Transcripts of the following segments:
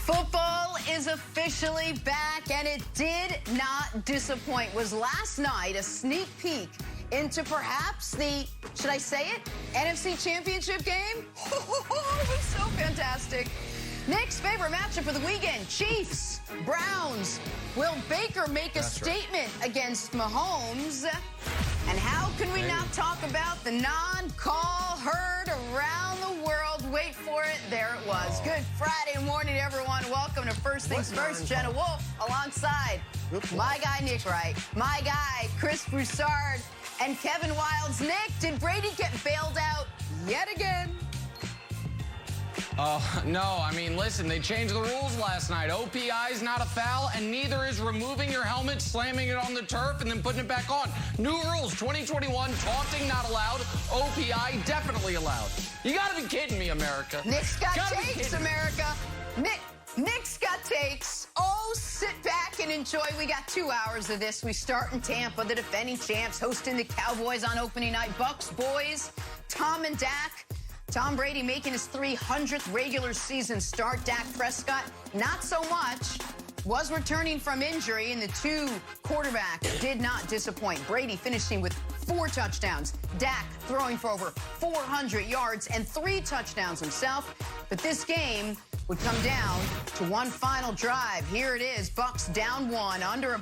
Football is officially back, and it did not disappoint. Was last night a sneak peek into perhaps the, should I say it, NFC Championship game? It was so fantastic. Nick's favorite matchup of the weekend, Chiefs, Browns. Will Baker make a statement against Mahomes? And how can we not talk about the non-call heard around the world? Wait for it. There it was. Good Friday morning, everyone. Welcome to First Things First. Jenna Wolfe alongside my guy, Nick Wright, my guy, Chris Broussard, and Kevin Wildes. Nick, did Brady get bailed out yet again? No, I mean, listen, they changed the rules last night. OPI is not a foul, and neither is removing your helmet, slamming it on the turf, and then putting it back on. New rules, 2021, taunting not allowed, OPI definitely allowed. You gotta be kidding me, America. Nick's got takes, America. Nick's got takes. Oh, sit back and enjoy. We got 2 hours of this. We start in Tampa, the defending champs, hosting the Cowboys on opening night. Bucs boys, Tom and Dak. Tom Brady making his 300th regular season start. Dak Prescott, not so much. Was returning from injury, and the two quarterbacks did not disappoint. Brady finishing with 4 touchdowns. Dak throwing for over 400 yards and 3 touchdowns himself. But this game would come down to one final drive. Here it is, Bucs down 1, under a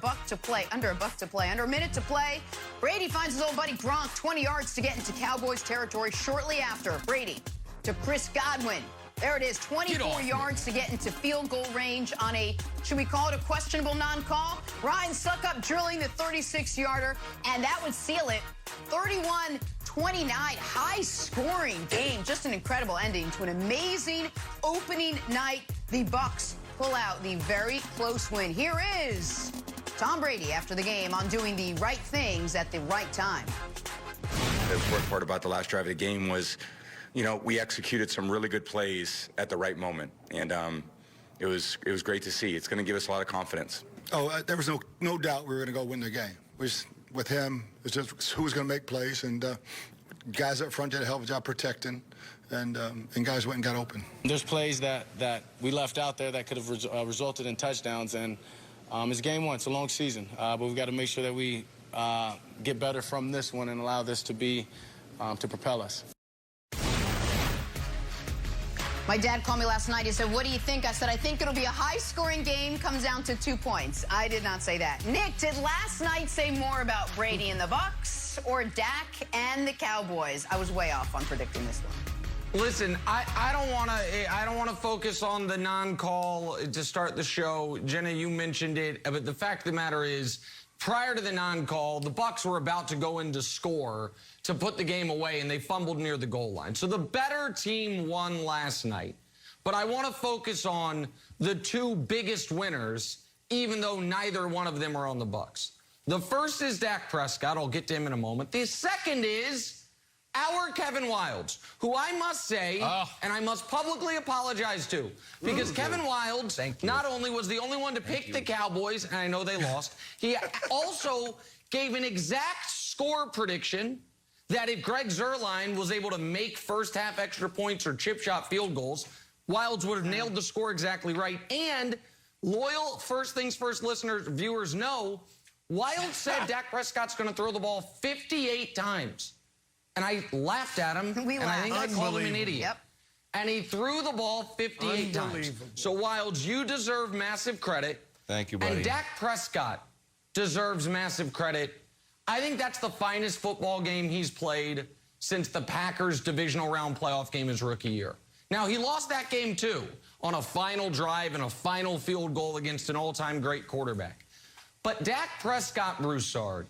minute to play. Brady finds his old buddy Gronk 20 yards to get into Cowboys territory. Shortly after, Brady to Chris Godwin. There it is, 24 yards to get into field goal range on a, should we call it a questionable non-call? Ryan Suckup drilling the 36-yarder, and that would seal it. 31-29, high-scoring game. Just an incredible ending to an amazing opening night. The Bucs pull out the very close win. Here is Tom Brady after the game on doing the right things at the right time. The important part about the last drive of the game was, you know, we executed some really good plays at the right moment, and it was great to see. It's going to give us a lot of confidence. There was no doubt we were going to go win the game. With him, it's just who was going to make plays, and guys up front did a hell of a job protecting, and guys went and got open. There's plays that we left out there that could have resulted in touchdowns, and it's game one. It's a long season, but we've got to make sure that we get better from this one and allow this to be to propel us. My dad called me last night. He said, what do you think? I said, I think it'll be a high-scoring game, comes down to 2 points. I did not say that. Nick, did last night say more about Brady and the Bucs or Dak and the Cowboys? I was way off on predicting this one. Listen, I don't want to focus on the non-call to start the show. Jenna, you mentioned it, but the fact of the matter is, prior to the non-call, the Bucs were about to go in to score to put the game away, and they fumbled near the goal line. So the better team won last night. But I want to focus on the two biggest winners, even though neither one of them are on the Bucs. The first is Dak Prescott. I'll get to him in a moment. The second is our Kevin Wildes, who I must say, and I must publicly apologize to, because Kevin Wildes not only was the only one to pick the Cowboys, and I know they lost, he also gave an exact score prediction that if Greg Zuerlein was able to make first half extra points or chip shot field goals, Wildes would have nailed the score exactly right. And loyal First Things First listeners, viewers know, Wildes said Dak Prescott's going to throw the ball 58 times. And I laughed at him, and I think I called him an idiot. Yep. And he threw the ball 58 times. So, Wildes, you deserve massive credit. Thank you, buddy. And Dak Prescott deserves massive credit. I think that's the finest football game he's played since the Packers divisional round playoff game his rookie year. Now, he lost that game, too, on a final drive and a final field goal against an all-time great quarterback. But Dak Prescott, Broussard,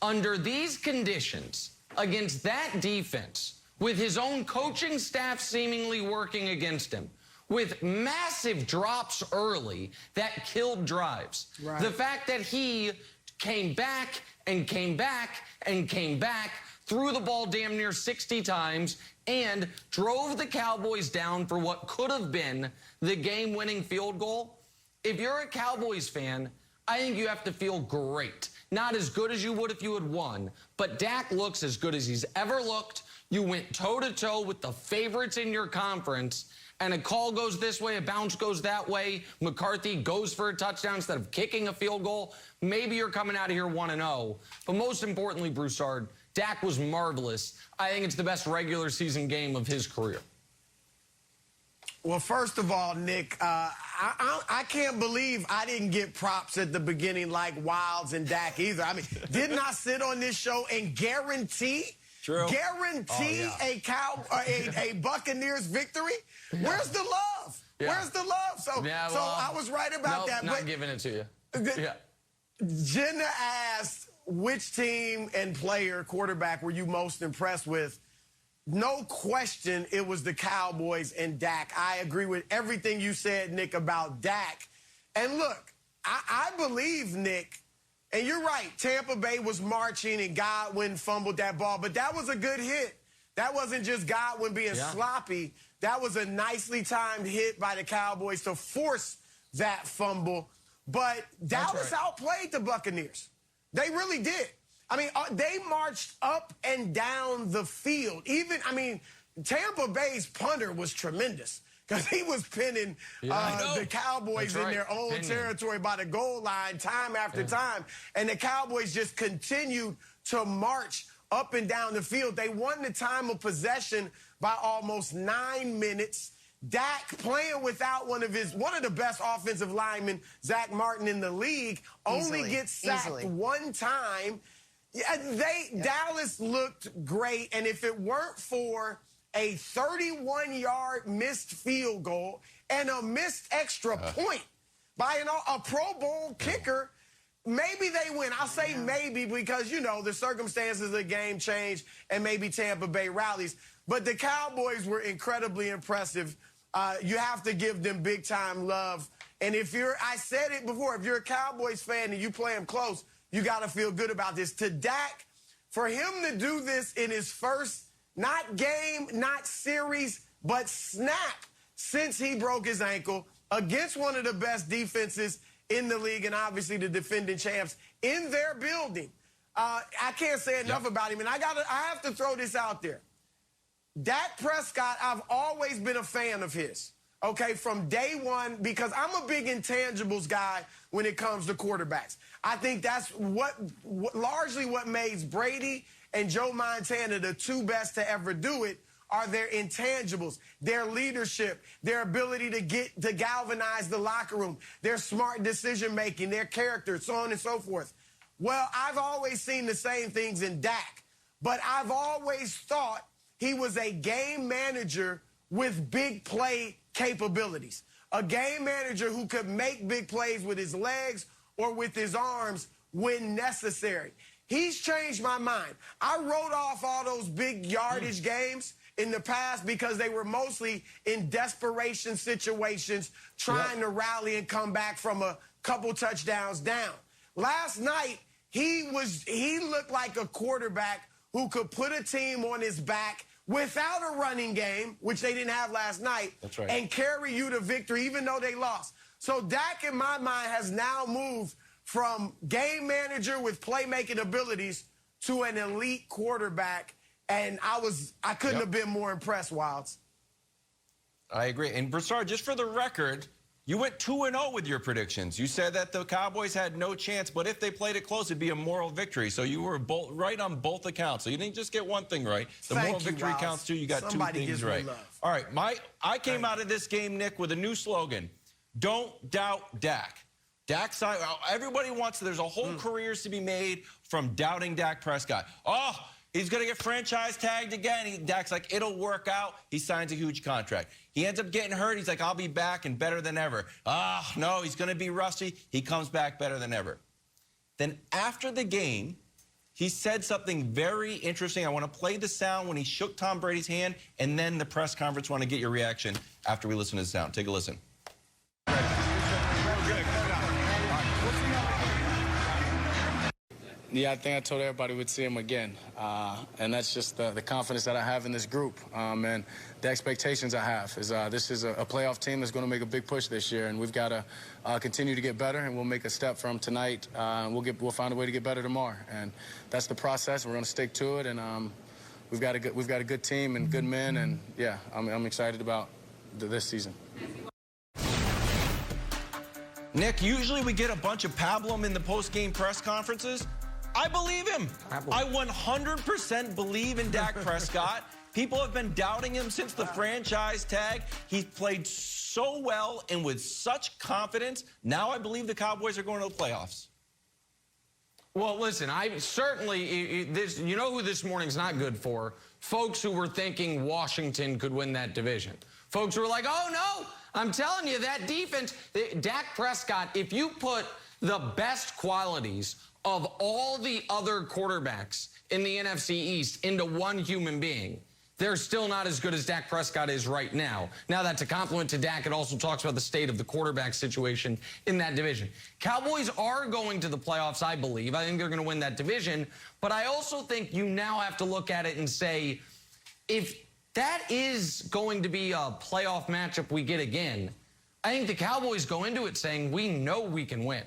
under these conditions, against that defense, with his own coaching staff seemingly working against him, with massive drops early that killed drives, the fact that he came back and came back and came back, threw the ball damn near 60 times, and drove the Cowboys down for what could have been the game-winning field goal. If you're a Cowboys fan, I think you have to feel great. Not as good as you would if you had won, but Dak looks as good as he's ever looked. You went toe-to-toe with the favorites in your conference, and a call goes this way, a bounce goes that way. McCarthy goes for a touchdown instead of kicking a field goal. Maybe you're coming out of here 1-0. But most importantly, Broussard, Dak was marvelous. I think it's the best regular season game of his career. Well, first of all, Nick, I can't believe I didn't get props at the beginning like Wilds and Dak either. I mean, didn't I sit on this show and guarantee a Buccaneers victory? Yeah. Where's the love? Yeah. Where's the love? So I was right about that. Not giving it to you. Jenna asked, which team and player, quarterback, were you most impressed with? No question, it was the Cowboys and Dak. I agree with everything you said, Nick, about Dak. And look, I believe, Nick, and you're right, Tampa Bay was marching and Godwin fumbled that ball, but that was a good hit. That wasn't just Godwin being sloppy. That was a nicely timed hit by the Cowboys to force that fumble. But Dallas outplayed the Buccaneers. They really did. I mean, they marched up and down the field. Tampa Bay's punter was tremendous because he was pinning the Cowboys in their own territory by the goal line time after time. And the Cowboys just continued to march up and down the field. They won the time of possession by almost 9 minutes. Dak playing without one of the best offensive linemen, Zach Martin, in the league, only gets sacked one time. Yeah, Dallas looked great, and if it weren't for a 31-yard missed field goal and a missed extra point by a Pro Bowl kicker, maybe they win. I'll say maybe because, the circumstances of the game changed and maybe Tampa Bay rallies. But the Cowboys were incredibly impressive. You have to give them big-time love. And I said it before, if you're a Cowboys fan and you play them close, you got to feel good about this. To Dak, for him to do this in his first, not game, not series, but snap since he broke his ankle against one of the best defenses in the league and obviously the defending champs in their building. I can't say enough about him. And I have to throw this out there. Dak Prescott, I've always been a fan of his. Okay, from day one, because I'm a big intangibles guy when it comes to quarterbacks. I think that's largely what made Brady and Joe Montana the two best to ever do it are their intangibles, their leadership, their ability to galvanize the locker room, their smart decision-making, their character, so on and so forth. Well, I've always seen the same things in Dak, but I've always thought he was a game manager with big play capabilities. A game manager who could make big plays with his legs or with his arms when necessary. He's changed my mind. I wrote off all those big yardage games in the past because they were mostly in desperation situations, trying to rally and come back from a couple touchdowns down. Last night, he looked like a quarterback who could put a team on his back without a running game, which they didn't have last night, and carry you to victory, even though they lost. So Dak, in my mind, has now moved from game manager with playmaking abilities to an elite quarterback, and I couldn't have been more impressed, Wilds. I agree. And Broussard, just for the record, you went 2-0 with your predictions. You said that the Cowboys had no chance, but if they played it close, it'd be a moral victory. So you were right on both accounts. So you didn't just get one thing right. The moral victory counts too. You got two things right. All right, I came out of this game, Nick, with a new slogan: "Don't doubt Dak." Dak's side. Everybody wants. There's a whole careers to be made from doubting Dak Prescott. Oh, he's going to get franchise tagged again. Dak's like, it'll work out. He signs a huge contract. He ends up getting hurt. He's like, I'll be back and better than ever. No, he's going to be rusty. He comes back better than ever. Then after the game, he said something very interesting. I want to play the sound when he shook Tom Brady's hand, and then the press conference. I want to get your reaction after we listen to the sound. Take a listen. Yeah, I think I told everybody we'd see him again. And that's just the confidence that I have in this group. And the expectations I have is this is a playoff team that's going to make a big push this year. And we've got to continue to get better, and we'll make a step from tonight. And we'll find a way to get better tomorrow. And that's the process. We're going to stick to it. And we've got a good team and good men, and yeah, I'm excited about this season. Nick, usually we get a bunch of pablum in the post-game press conferences. I believe him. I 100% believe in Dak Prescott. People have been doubting him since the franchise tag. He's played so well and with such confidence. Now I believe the Cowboys are going to the playoffs. Well, listen, I certainly, you know who this morning's not good for? Folks who were thinking Washington could win that division. Folks who were like, oh, no, I'm telling you, that defense, Dak Prescott, if you put the best qualities of all the other quarterbacks in the NFC East into one human being, they're still not as good as Dak Prescott is right now. Now, that's a compliment to Dak. It also talks about the state of the quarterback situation in that division. Cowboys are going to the playoffs, I believe. I think they're going to win that division. But I also think you now have to look at it and say, if that is going to be a playoff matchup we get again, I think the Cowboys go into it saying, we know we can win.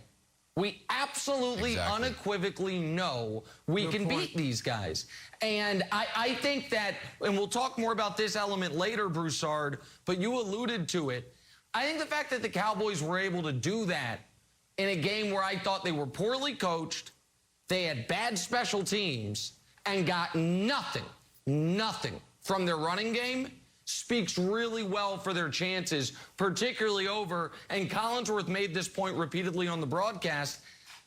We absolutely, unequivocally know we can beat these guys. And I think that, and we'll talk more about this element later, Broussard, but you alluded to it. I think the fact that the Cowboys were able to do that in a game where I thought they were poorly coached, they had bad special teams, and got nothing from their running game speaks really well for their chances, particularly over, and Collinsworth made this point repeatedly on the broadcast,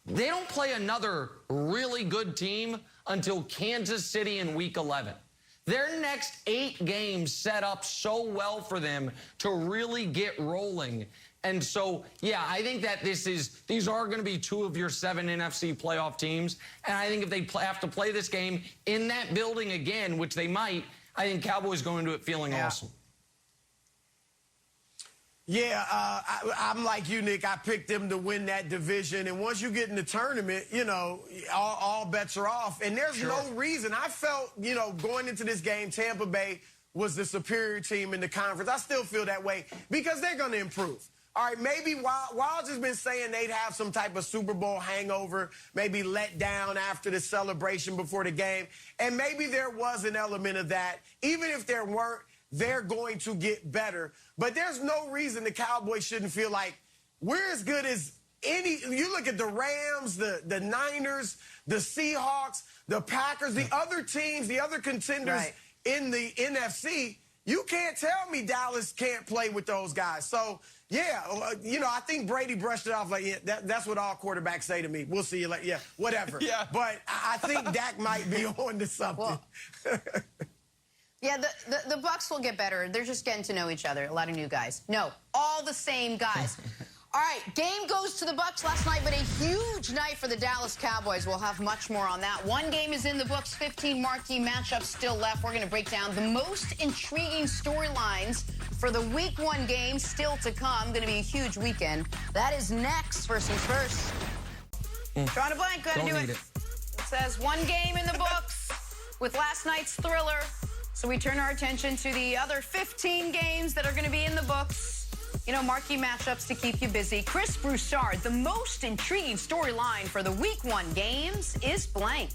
they don't play another really good team until Kansas City in Week 11. Their next 8 games set up so well for them to really get rolling. And so, yeah, I think that these are going to be 2 of your 7 NFC playoff teams. And I think if they have to play this game in that building again, which they might, I think Cowboys go into it feeling awesome. Yeah, I'm like you, Nick. I picked them to win that division. And once you get in the tournament, you know, all bets are off. And there's no reason. I felt, you know, going into this game, Tampa Bay was the superior team in the conference. I still feel that way because they're going to improve. All right, maybe Wiles has been saying they'd have some type of Super Bowl hangover, maybe let down after the celebration before the game. And maybe there was an element of that. Even if there weren't, they're going to get better. But there's no reason the Cowboys shouldn't feel like we're as good as any. You look at the Rams, the Niners, the Seahawks, the Packers, the other teams, the other contenders in the NFC. You can't tell me Dallas can't play with those guys. So, yeah, you know, I think Brady brushed it off like, yeah, that's what all quarterbacks say to me. We'll see you later. Yeah, whatever. Yeah. But I think Dak might be on to something. Well, yeah, the Bucs will get better. They're just getting to know each other. A lot of new guys. No, all the same guys. All right, game goes to the Bucs last night, but a huge night for the Dallas Cowboys. We'll have much more on that. One game is in the books, 15 marquee matchups still left. We're going to break down the most intriguing storylines for the Week 1 game still to come. Going to be a huge weekend. That is next. First things first. Drawing a blank, got to do it. It says one game in the books with last night's thriller. So we turn our attention to the other 15 games that are going to be in the books. You know, marquee matchups to keep you busy. Chris Broussard, the most intriguing storyline for the Week 1 games is blank.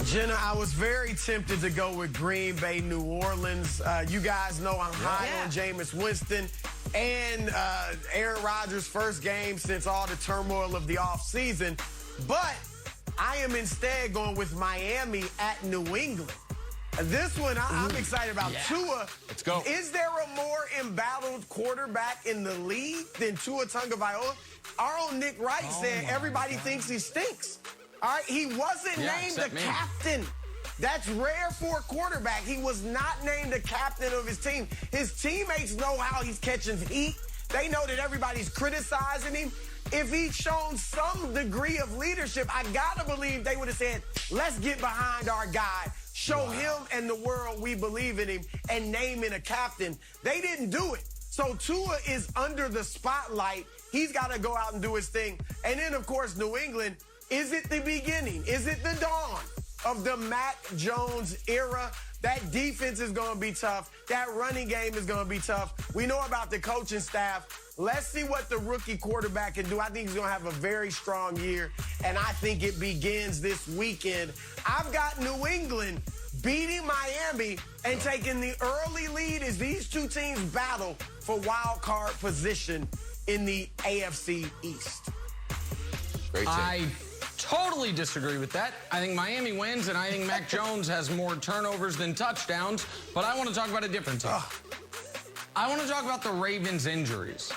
Jenna, I was very tempted to go with Green Bay, New Orleans. You guys know I'm high on Jameis Winston and Aaron Rodgers' first game since all the turmoil of the offseason. But I am instead going with Miami at New England. This one, I'm excited about. Tua. Let's go. Is there a more embattled quarterback in the league than Tua Tagovailoa? Our own Nick Wright said everybody thinks he stinks. All right, he wasn't named the captain. That's rare for a quarterback. He was not named the captain of his team. His teammates know how he's catching heat. They know that everybody's criticizing him. If he'd shown some degree of leadership, I gotta believe they would have said, let's get behind our guy. Show him and the world we believe in him and name him a captain. They didn't do it. So Tua is under the spotlight. He's got to go out and do his thing. And then, of course, New England, is it the beginning? Is it the dawn of the Mac Jones era? That defense is going to be tough. That running game is going to be tough. We know about the coaching staff. Let's see what the rookie quarterback can do. I think he's going to have a very strong year, and I think it begins this weekend. I've got New England beating Miami and taking the early lead as these two teams battle for wild card position in the AFC East. Great take. I totally disagree with that. I think Miami wins, and I think Mac Jones has more turnovers than touchdowns, but I want to talk about a different team. I want to talk about the Ravens' injuries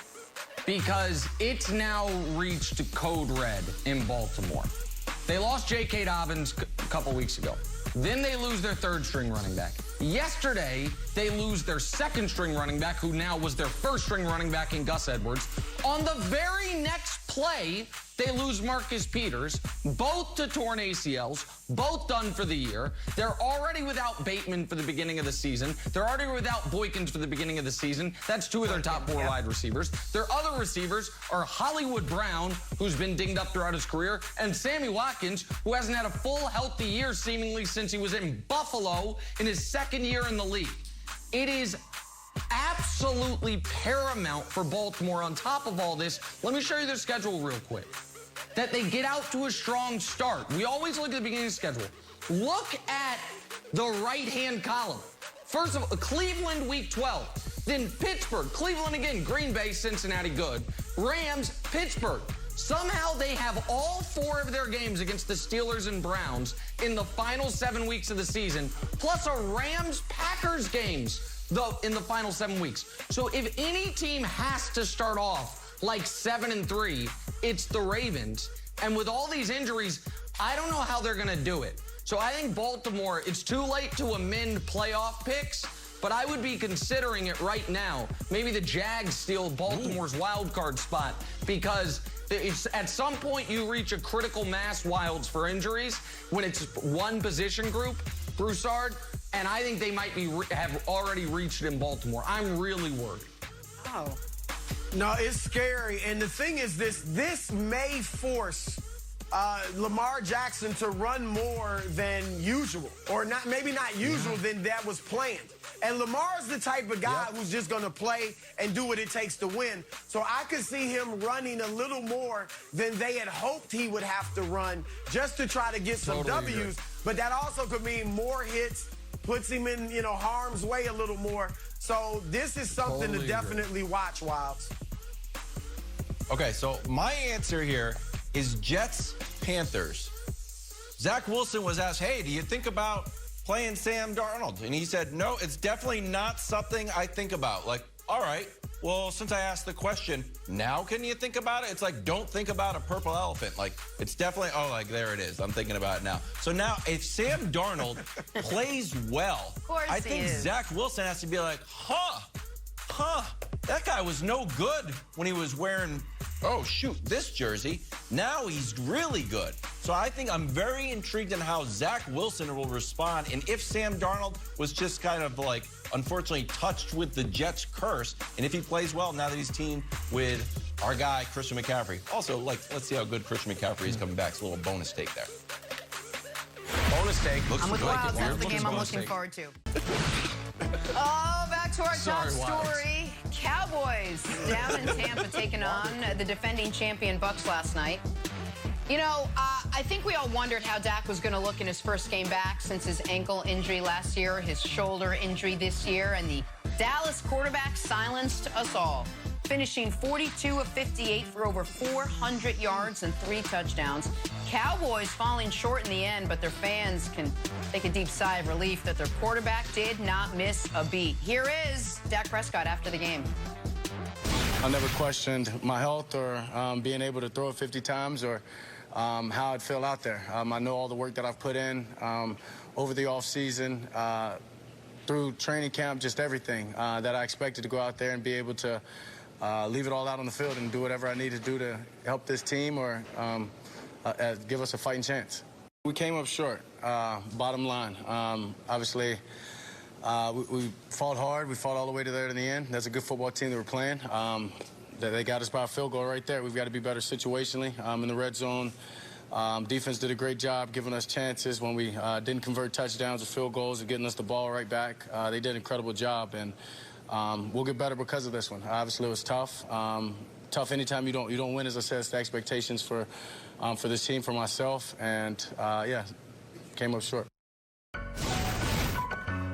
because it's now reached code red in Baltimore. They lost J.K. Dobbins a couple weeks ago. Then they lose their third-string running back. Yesterday, they lose their second-string running back, who now was their first-string running back in Gus Edwards. On the very next play, they lose Marcus Peters, both to torn ACLs, both done for the year. They're already without Bateman for the beginning of the season. They're already without Boykins for the beginning of the season. That's two of their top four wide receivers. Their other receivers are Hollywood Brown, who's been dinged up throughout his career, and Sammy Watkins, who hasn't had a full healthy year seemingly since he was in Buffalo in his second year in the league. It is absolutely paramount for Baltimore. On top of all this, let me show you their schedule real quick, that they get out to a strong start. We always look at the beginning of the schedule. Look at the right-hand column. First of all, Cleveland, week 12. Then Pittsburgh, Cleveland again, Green Bay, Cincinnati, good. Rams, Pittsburgh. Somehow they have all four of their games against the Steelers and Browns in the final 7 weeks of the season, plus a Rams-Packers games in the final 7 weeks. So if any team has to start off like 7-3, it's the Ravens. And with all these injuries, I don't know how they're going to do it. So I think Baltimore, it's too late to amend playoff picks, but I would be considering it right now. Maybe the Jags steal Baltimore's wild card spot, because it's, at some point you reach a critical mass wilds for injuries when it's one position group, Broussard, and I think they might have already reached it in Baltimore. I'm really worried. Oh. No, it's scary. And the thing is this may force Lamar Jackson to run more than usual, or not, maybe not usual than that was planned. And Lamar's the type of guy who's just going to play and do what it takes to win. So I could see him running a little more than they had hoped he would have to run just to try to get some W's. Agree. But that also could mean more hits, puts him in, harm's way a little more. So this is something to definitely watch, Wilds. Okay, so my answer here is Jets-Panthers. Zach Wilson was asked, hey, do you think about playing Sam Darnold? And he said, no, it's definitely not something I think about. Like, all right, well, since I asked the question, now can you think about it? It's like, don't think about a purple elephant. Like, it's definitely, there it is. I'm thinking about it now. So now, if Sam Darnold plays well, I think Zach Wilson has to be like, that guy was no good when he was wearing, this jersey. Now he's really good. So I think I'm very intrigued in how Zach Wilson will respond. And if Sam Darnold was just kind of like, unfortunately, touched with the Jets curse, and if he plays well now that he's teamed with our guy, Christian McCaffrey. Also, let's see how good Christian McCaffrey is coming back. It's a little bonus take there. Bonus take. I'm with Wilds. That's the game I'm looking forward to. Back to our top story. Cowboys down in Tampa taking on the defending champion Bucs last night. I think we all wondered how Dak was going to look in his first game back since his ankle injury last year, his shoulder injury this year, and the Dallas quarterback silenced us all, finishing 42 of 58 for over 400 yards and 3 touchdowns. Cowboys falling short in the end, but their fans can take a deep sigh of relief that their quarterback did not miss a beat. Here is Dak Prescott after the game. I never questioned my health or being able to throw it 50 times or how I'd feel out there. I know all the work that I've put in over the offseason, through training camp, just everything that I expected to go out there and be able to leave it all out on the field and do whatever I need to do to help this team or give us a fighting chance. We came up short, bottom line. Obviously, we fought hard. We fought all the way to there to the end. That's a good football team that we're playing. They got us by a field goal right there. We've got to be better situationally in the red zone. Defense did a great job giving us chances when we didn't convert touchdowns or field goals and getting us the ball right back. They did an incredible job, and we'll get better because of this one. Obviously, it was tough. Tough anytime you don't win, as I said. It's the expectations for this team, for myself, and yeah, came up short.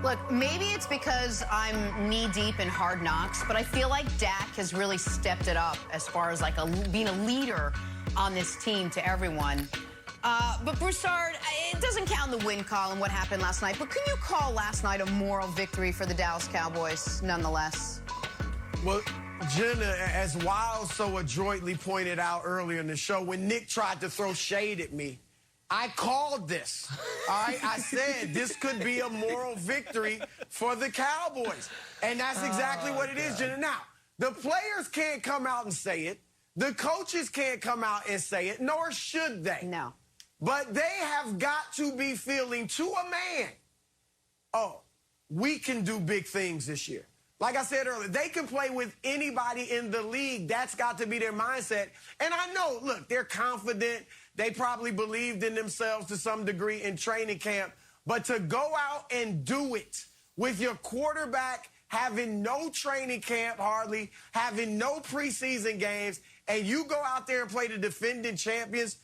Look, maybe it's because I'm knee-deep in Hard Knocks, but I feel like Dak has really stepped it up as far as like being a leader on this team to everyone. But Broussard, it doesn't count in the win column what happened last night, but can you call last night a moral victory for the Dallas Cowboys nonetheless? Well, Jenna, as Wild so adroitly pointed out earlier in the show, when Nick tried to throw shade at me, I called this. All right, I said this could be a moral victory for the Cowboys. And that's exactly what it is, Jenna. Now, the players can't come out and say it. The coaches can't come out and say it, nor should they. No. But they have got to be feeling to a man, oh, we can do big things this year. Like I said earlier, they can play with anybody in the league. That's got to be their mindset. And I know, look, they're confident. They probably believed in themselves to some degree in training camp. But to go out and do it with your quarterback having no training camp hardly, having no preseason games, and you go out there and play the defending champions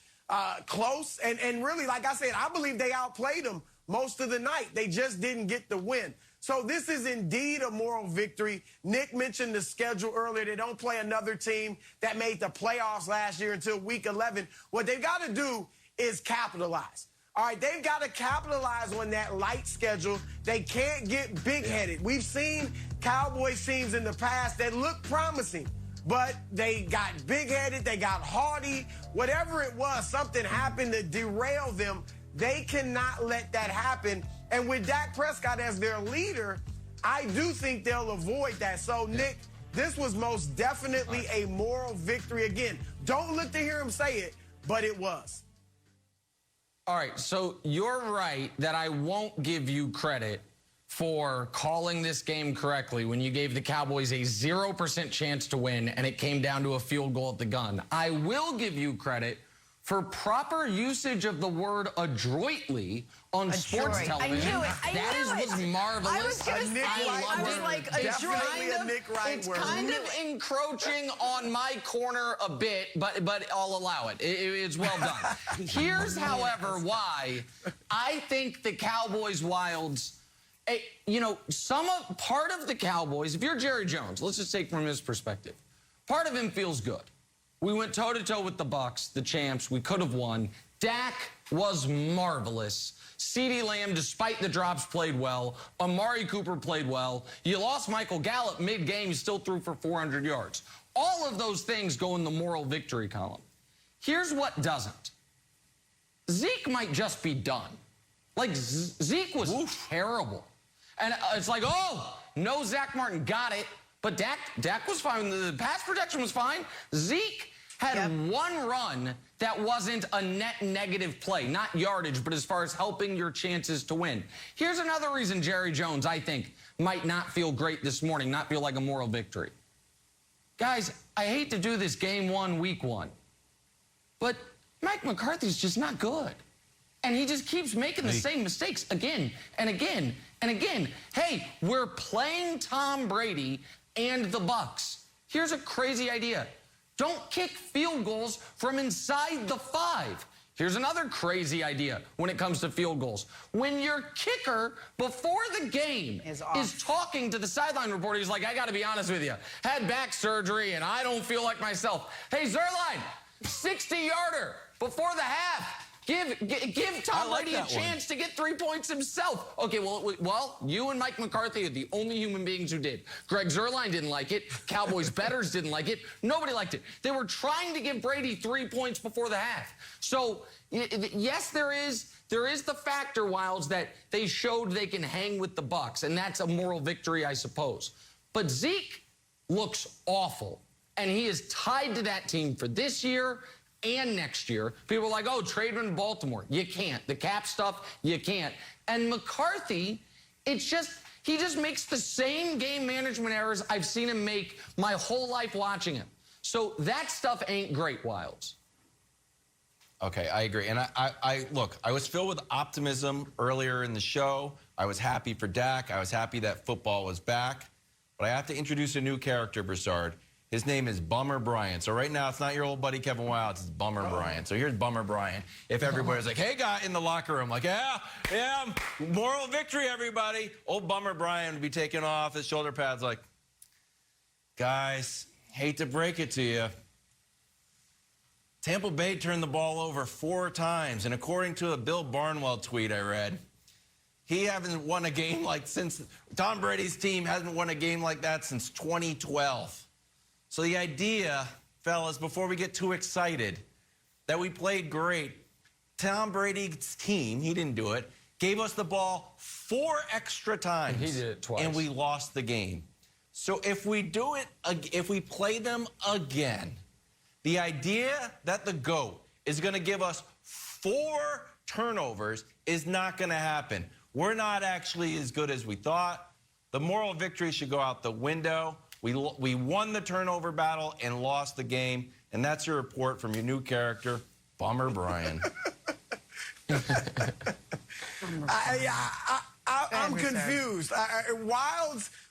close. And really, like I said, I believe they outplayed them most of the night. They just didn't get the win. So this is indeed a moral victory. Nick mentioned the schedule earlier. They don't play another team that made the playoffs last year until week 11. What they've got to do is capitalize. All right, they've got to capitalize on that light schedule. They can't get big-headed. We've seen Cowboys teams in the past that look promising, but they got big-headed, they got haughty. Whatever it was, something happened to derail them. They cannot let that happen. And with Dak Prescott as their leader, I do think they'll avoid that. So, Nick, this was most definitely a moral victory. Again, don't look to hear him say it, but it was. All right, so you're right that I won't give you credit for calling this game correctly when you gave the Cowboys a 0% chance to win and it came down to a field goal at the gun. I will give you credit for proper usage of the word adroitly on sports television. I knew it. That was marvelous. I was going to say, I was like, it's kind of encroaching on my corner a bit, but I'll allow it. It's well done. Here's, however, why I think the Cowboys Wilds, you know, part of the Cowboys, if you're Jerry Jones, let's just take from his perspective, part of him feels good. We went toe-to-toe with the Bucs, the champs. We could have won. Dak was marvelous. CeeDee Lamb, despite the drops, played well. Amari Cooper played well. You lost Michael Gallup mid-game. He still threw for 400 yards. All of those things go in the moral victory column. Here's what doesn't. Zeke might just be done. Like, Zeke was terrible. And it's like, oh, no Zach Martin, got it. But Dak was fine. The pass protection was fine. Zeke had one run that wasn't a net negative play, not yardage, but as far as helping your chances to win. Here's another reason Jerry Jones, I think, might not feel great this morning, not feel like a moral victory. Guys, I hate to do this game one, week one, but Mike McCarthy's just not good. And he just keeps making the same mistakes again and again and again. Hey, we're playing Tom Brady and the Bucs. Here's a crazy idea. Don't kick field goals from inside the 5. Here's another crazy idea when it comes to field goals. When your kicker, before the game, is talking to the sideline reporter, he's like, I got to be honest with you. Had back surgery, and I don't feel like myself. Hey, Zerline, 60-yarder before the half. Give Tom Brady a chance to get 3 points himself. Okay, well, you and Mike McCarthy are the only human beings who did. Greg Zerline didn't like it. Cowboys bettors didn't like it. Nobody liked it. They were trying to give Brady 3 points before the half. So, yes, there is the factor, Wilds, that they showed they can hang with the Bucs, and that's a moral victory, I suppose. But Zeke looks awful, and he is tied to that team for this year and next year. People are like, oh, trade him to Baltimore. You can't. The cap stuff, you can't. And McCarthy, he just makes the same game management errors I've seen him make my whole life watching him. So that stuff ain't great, Wilds. Okay, I agree. And look, I was filled with optimism earlier in the show. I was happy for Dak. I was happy that football was back. But I have to introduce a new character, Broussard. His name is Bummer Brian. So right now, it's not your old buddy Kevin Wildes, it's Bummer Brian. So here's Bummer Brian. If everybody's like, hey, guy in the locker room, like, yeah, moral victory, everybody. Old Bummer Brian would be taking off his shoulder pads like, guys, hate to break it to you. Tampa Bay turned the ball over 4 times, and according to a Bill Barnwell tweet I read, he hasn't won a game like since Tom Brady's team hasn't won a game like that since 2012. So the idea, fellas, before we get too excited, that we played great, Tom Brady's team, he didn't do it, gave us the ball 4 extra times. And he did it twice. And we lost the game. So if we do it, if we play them again, the idea that the GOAT is going to give us 4 turnovers is not going to happen. We're not actually as good as we thought. The moral victory should go out the window. We won the turnover battle and lost the game. And that's your report from your new character, Bummer Brian. I'm confused.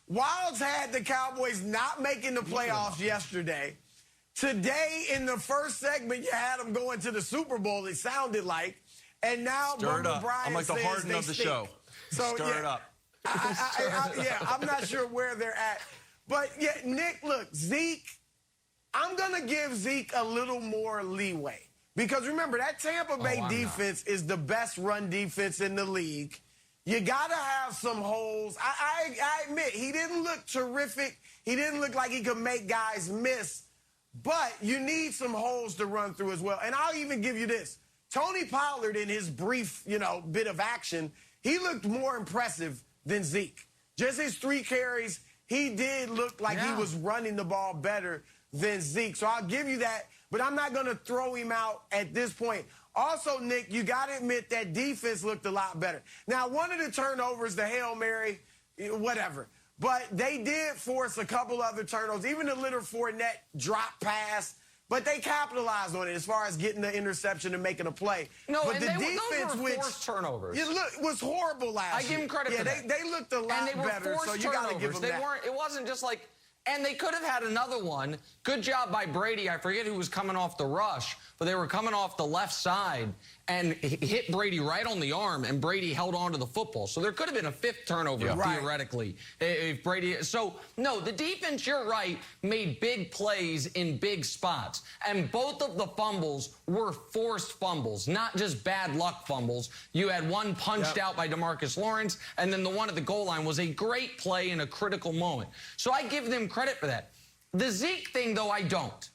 Wildes had the Cowboys not making the playoffs yesterday. Today, in the first segment, you had them going to the Super Bowl, it sounded like. And now Bummer Brian I'm like the Harden of the show. So, Stir it up. I'm not sure where they're at. But, yeah, Nick, look, Zeke, I'm going to give Zeke a little more leeway. Because, remember, that Tampa Bay defense is the best run defense in the league. You got to have some holes. I admit, he didn't look terrific. He didn't look like he could make guys miss. But you need some holes to run through as well. And I'll even give you this. Tony Pollard, in his brief, bit of action, he looked more impressive than Zeke. Just his 3 carries, he did look like he was running the ball better than Zeke. So I'll give you that, but I'm not going to throw him out at this point. Also, Nick, you got to admit that defense looked a lot better. Now, one of the turnovers, the Hail Mary, whatever. But they did force a couple other turnovers, even the Leonard Fournette drop pass. But they capitalized on it as far as getting the interception and making a play. No, but and the those were forced turnovers. It was horrible last year. I give them credit for that. They looked a lot better, so you got to give them that. It wasn't just like, and they could have had another one. Good job by Brady. I forget who was coming off the rush, but they were coming off the left side and hit Brady right on the arm, and Brady held on to the football. So there could have been a 5th turnover, theoretically, if Brady... So, no, the defense, you're right, made big plays in big spots. And both of the fumbles were forced fumbles, not just bad luck fumbles. You had one punched out by DeMarcus Lawrence, and then the one at the goal line was a great play in a critical moment. So I give them credit for that. The Zeke thing, though, I don't.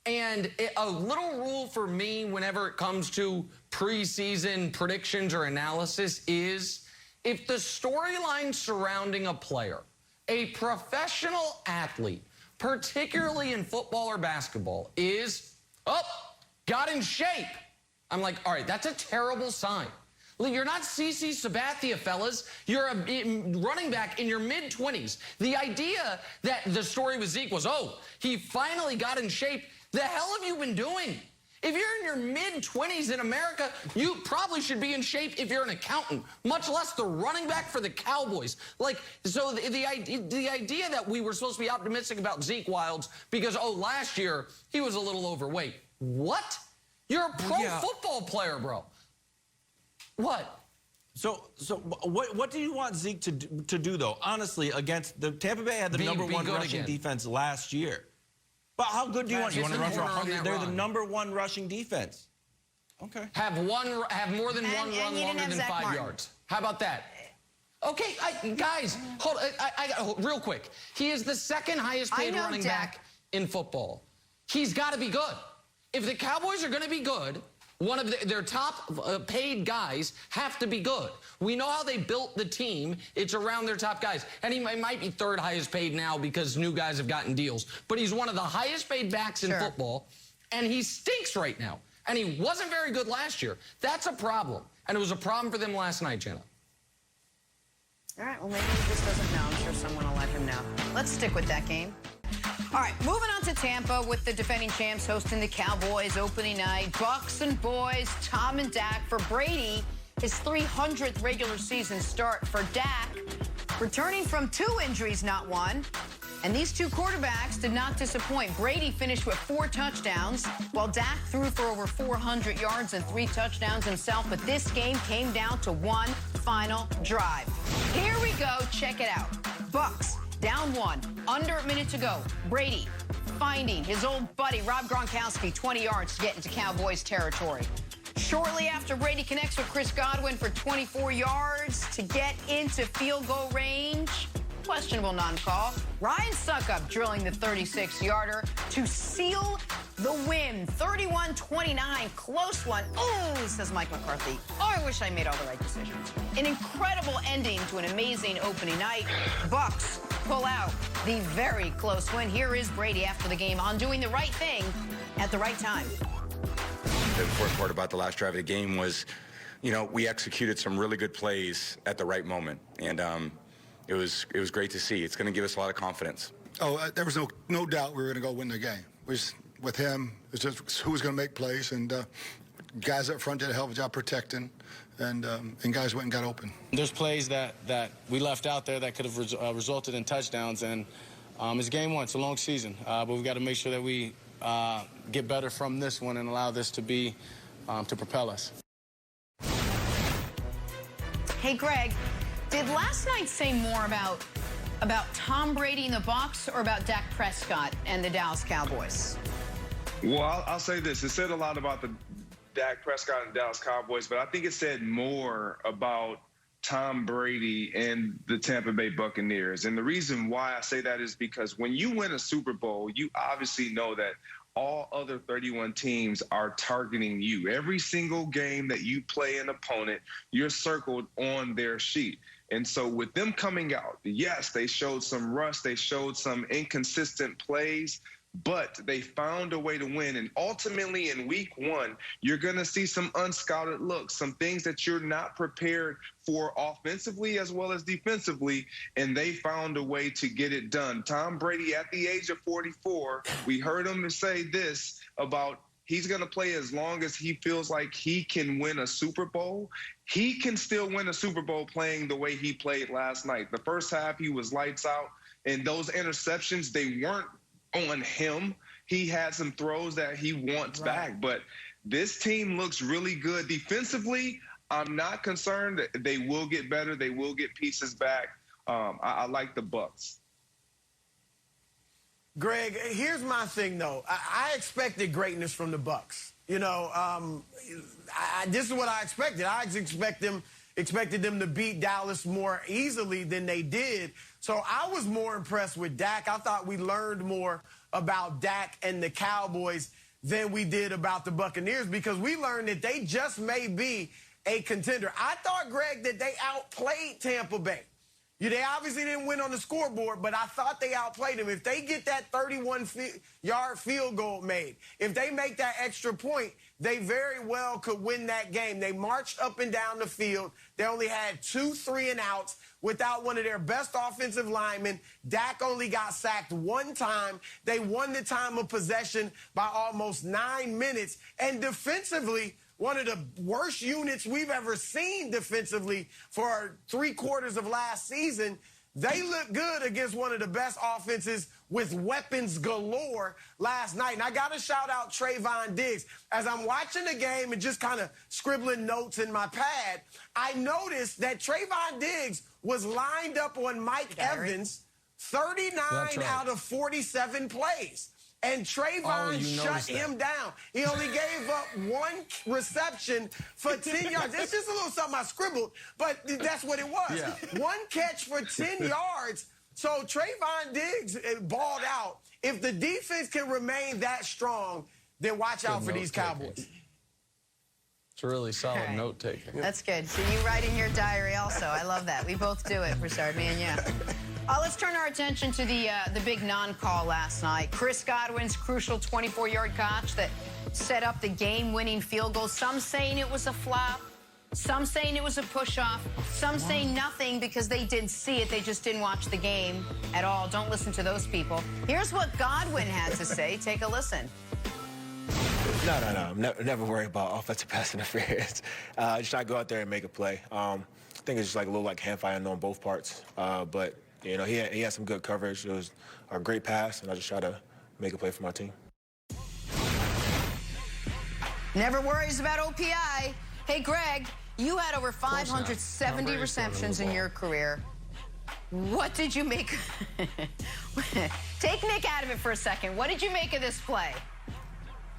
And a little rule for me whenever it comes to preseason predictions or analysis is if the storyline surrounding a player, a professional athlete, particularly in football or basketball, is, got in shape. I'm like, all right, that's a terrible sign. You're not CeCe Sabathia, fellas. You're a running back in your mid-20s. The idea that the story with Zeke was, he finally got in shape. The hell have you been doing? If you're in your mid-20s in America, you probably should be in shape if you're an accountant, much less the running back for the Cowboys. So the idea that we were supposed to be optimistic about Zeke Wildes because, last year he was a little overweight. What? You're a pro football player, bro. What? So what do you want Zeke to do, though? Honestly, against the Tampa Bay had the number 1 rushing defense last year. But how good do you want? You want to run for 100? They're the number 1 rushing defense. Okay. Have more than one run longer than 5 yards. How about that? Okay, guys, hold. Real quick. He is the 2nd highest paid running back in football. He's got to be good. If the Cowboys are going to be good, one of their top paid guys have to be good. We know how they built the team. It's around their top guys. And he might be 3rd highest paid now because new guys have gotten deals. But he's one of the highest paid backs in football. And he stinks right now. And he wasn't very good last year. That's a problem. And it was a problem for them last night, Jenna. All right, well, maybe he just doesn't know. I'm sure someone will let him know. Let's stick with that game. All right, moving on to Tampa with the defending champs hosting the Cowboys opening night. Bucs and boys, Tom and Dak for Brady. His 300th regular season start for Dak. Returning from 2 injuries, not 1. And these 2 quarterbacks did not disappoint. Brady finished with 4 touchdowns, while Dak threw for over 400 yards and 3 touchdowns himself. But this game came down to 1 final drive. Here we go. Check it out. Bucs down 1, under a minute to go. Brady finding his old buddy Rob Gronkowski 20 yards to get into Cowboys territory. Shortly after, Brady connects with Chris Godwin for 24 yards to get into field goal range. Questionable non-call. Ryan Suckup drilling the 36-yarder to seal the win. 31-29, close one. Oh, says Mike McCarthy. Oh, I wish I made all the right decisions. An incredible ending to an amazing opening night. Bucs pull out the very close win. Here is Brady after the game on doing the right thing at the right time. The important part about the last drive of the game was, we executed some really good plays at the right moment. And it was great to see. It's going to give us a lot of confidence. Oh, there was no doubt we were going to go win the game. With him, it's just who was going to make plays, and guys up front did a hell of a job protecting, and guys went and got open. There's plays that we left out there that could have resulted in touchdowns, and it's game 1. It's a long season, but we've got to make sure that we get better from this one and allow this to be to propel us. Hey, Greg, did last night say more about Tom Brady and the Bucs or about Dak Prescott and the Dallas Cowboys? Well, I'll say this. It said a lot about the Dak Prescott and Dallas Cowboys, but I think it said more about Tom Brady and the Tampa Bay Buccaneers. And the reason why I say that is because when you win a Super Bowl, you obviously know that all other 31 teams are targeting you. Every single game that you play an opponent, you're circled on their sheet. And so with them coming out, yes, they showed some rust, they showed some inconsistent plays, but they found a way to win. And ultimately in week 1, you're going to see some unscouted looks, some things that you're not prepared for offensively as well as defensively, and they found a way to get it done. Tom Brady, at the age of 44, we heard him say this about he's going to play as long as he feels like he can win a Super Bowl. He can still win a Super Bowl playing the way he played last night. The first half, he was lights out, and those interceptions, they weren't on him. He had some throws that he wants back, but this team looks really good. Defensively, I'm not concerned. They will get better. They will get pieces back. I like the Bucs. Greg, here's my thing, though. I expected greatness from the Bucs. This is what I expected. I expected them to beat Dallas more easily than they did. So I was more impressed with Dak. I thought we learned more about Dak and the Cowboys than we did about the Buccaneers, because we learned that they just may be a contender. I thought, Greg, that they outplayed Tampa Bay. They obviously didn't win on the scoreboard, but I thought they outplayed them. If they get that 31-yard field goal made, if they make that extra point, they very well could win that game. They marched up and down the field. They only had 2 3-and-outs without one of their best offensive linemen. Dak only got sacked 1 time. They won the time of possession by almost 9 minutes. And defensively, one of the worst units we've ever seen defensively for 3/4 of last season. They looked good against one of the best offenses with weapons galore last night. And I got to shout out Trayvon Diggs. As I'm watching the game and just kind of scribbling notes in my pad, I noticed that Trayvon Diggs was lined up on Mike Evans 39 out of 47 plays. And Trayvon shut him down. He only gave up 1 reception for 10 yards. It's just a little something I scribbled, but that's what it was. Yeah. 1 catch for 10 yards. So Trayvon Diggs balled out. If the defense can remain that strong, then watch out for these Cowboys. It's a really solid note taking. That's good. So you write in your diary also. I love that. We both do it, Broussard, me and you. Let's turn our attention to the big non-call last night. Chris Godwin's crucial 24-yard catch that set up the game-winning field goal. Some saying it was a flop, Some saying it was a push-off. Some saying nothing because they didn't see it. They just didn't watch the game at all. Don't listen to those people. Here's what Godwin had to say. Take a listen. No. I'm never worried about offensive pass interference. Just try to go out there and make a play. I think it's just like a little like hand fighting on both parts. But, you know, he had some good coverage. It was a great pass, and I just try to make a play for my team. Never worries about OPI. Hey, Greg, you had over 570 receptions in your career. What did you make? Take Nick out of it for a second. What did you make of this play?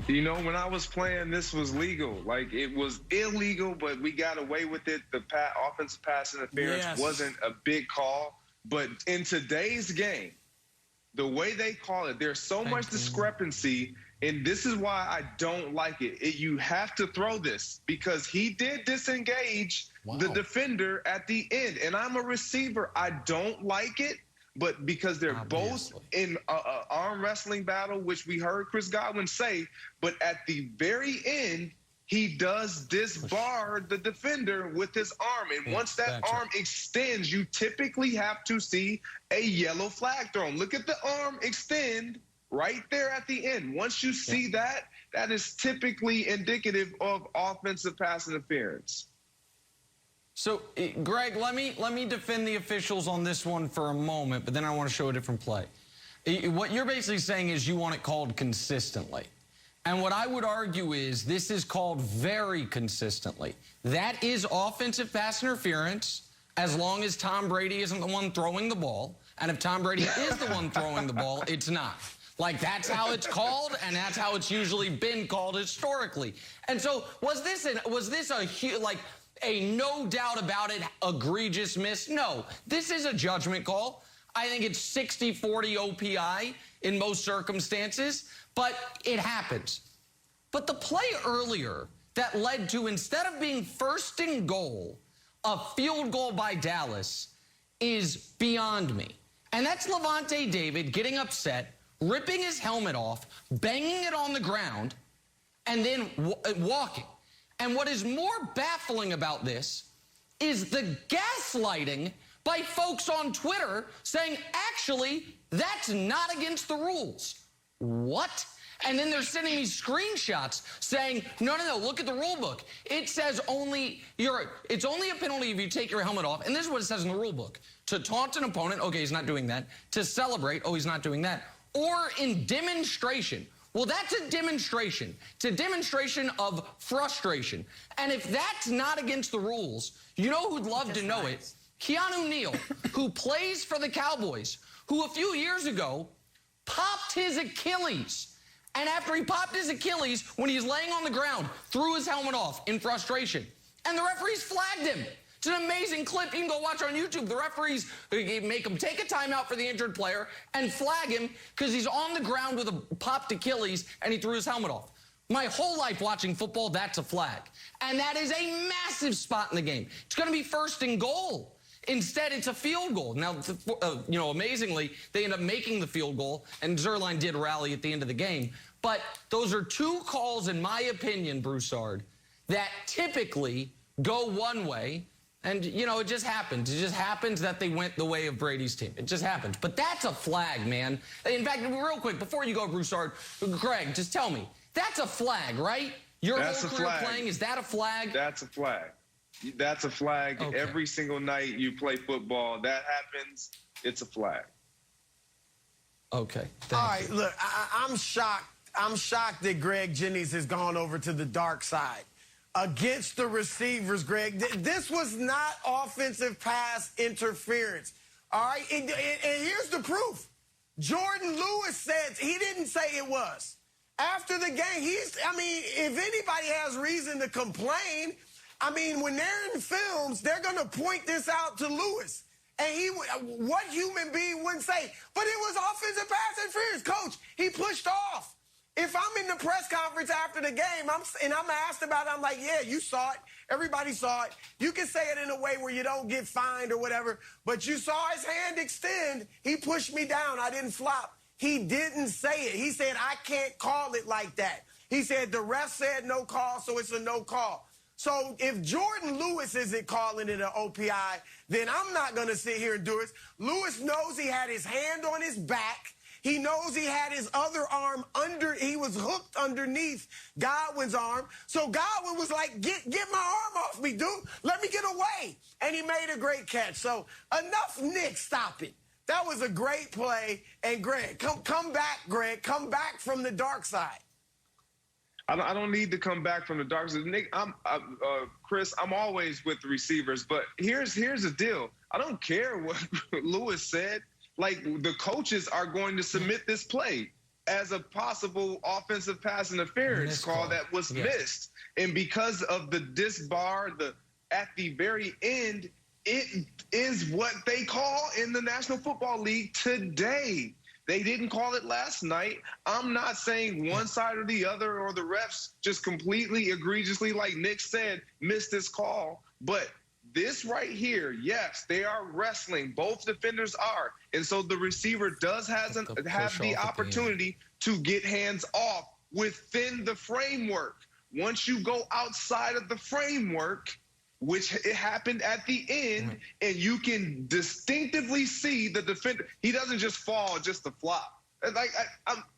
You know, when I was playing, this was legal. Like, it was illegal, but we got away with it. The offensive pass interference wasn't a big call. But in today's game, the way they call it, there's so much discrepancy, and this is why I don't like it. You have to throw this because he did disengage the defender at the end, and I'm a receiver. I don't like it, but because they're both in an arm wrestling battle, which we heard Chris Godwin say, but at the very end, he does disbar the defender with his arm. And once that arm extends, you typically have to see a yellow flag thrown. Look at the arm extend right there at the end. Once you see that, that is typically indicative of offensive pass interference. So, Greg, let me defend the officials on this one for a moment, but then I want to show a different play. What you're basically saying is you want it called consistently. And what I would argue is this is called very consistently. That is offensive pass interference as long as Tom Brady isn't the one throwing the ball. And if Tom Brady is the one throwing the ball, it's not. Like, that's how it's called, and that's how it's usually been called historically. And so was this a no doubt about it egregious miss? No. This is a judgment call. I think it's 60-40 OPI in most circumstances, but it happens. But the play earlier that led to, instead of being first and goal, a field goal by Dallas is beyond me. And that's Levante David getting upset, ripping his helmet off, banging it on the ground, and then walking. And what is more baffling about this is the gaslighting by folks on Twitter saying, actually, that's not against the rules. What? And then they're sending me screenshots saying, no, look at the rule book. It says it's only a penalty if you take your helmet off. And this is what it says in the rule book. To taunt an opponent, okay, he's not doing that. To celebrate, oh, he's not doing that. Or in demonstration. Well, that's a demonstration. It's a demonstration of frustration. And if that's not against the rules, you know who'd love to know it? Keanu Neal, who plays for the Cowboys, who a few years ago popped his Achilles. And after he popped his Achilles, when he's laying on the ground, threw his helmet off in frustration. And the referees flagged him. It's an amazing clip. You can go watch on YouTube. The referees make him take a timeout for the injured player and flag him because he's on the ground with a popped Achilles and he threw his helmet off. My whole life watching football, that's a flag. And that is a massive spot in the game. It's going to be first and goal. Instead, it's a field goal. Now, amazingly, they end up making the field goal, and Zerline did rally at the end of the game. But those are two calls, in my opinion, Broussard, that typically go one way. And, it just happens. It just happens that they went the way of Brady's team. It just happens. But that's a flag, man. In fact, real quick, before you go, Broussard, Greg, just tell me, that's a flag, right? Your whole career playing, is that a flag? That's a flag. That's a flag. Okay. Every single night you play football, that happens, it's a flag. Okay. All right, look, I'm shocked. I'm shocked that Greg Jennings has gone over to the dark side. Against the receivers, Greg, this was not offensive pass interference. All right, and here's the proof. Jordan Lewis said he didn't say it was. After the game, if anybody has reason to complain, when they're in films, they're going to point this out to Lewis. And what human being wouldn't say, but it was offensive pass interference. Coach, he pushed off. If I'm in the press conference after the game and I'm asked about it, I'm like, yeah, you saw it. Everybody saw it. You can say it in a way where you don't get fined or whatever, but you saw his hand extend. He pushed me down. I didn't flop. He didn't say it. He said, I can't call it like that. He said, the ref said no call, so it's a no call. So if Jordan Lewis isn't calling it an OPI, then I'm not going to sit here and do it. Lewis knows he had his hand on his back. He knows he had his other arm he was hooked underneath Godwin's arm. So Godwin was like, get my arm off me, dude. Let me get away. And he made a great catch. So enough, Nick, stop it. That was a great play. And Greg, come back, Greg. Come back from the dark side. I don't need to come back from the dark side. Nick, Chris, I'm always with the receivers. But here's the deal. I don't care what Lewis said. Like, the coaches are going to submit this play as a possible offensive pass interference call that was missed. And because of the disbar at the very end, it is what they call in the National Football League today. They didn't call it last night. I'm not saying one side or the other or the refs just completely egregiously, like Nick said, missed this call. But this right here, yes, they are wrestling. Both defenders are. And so the receiver does have the opportunity to get hands off within the framework. Once you go outside of the framework, which it happened at the end, and you can distinctively see the defender. He doesn't just fall just to flop. Like,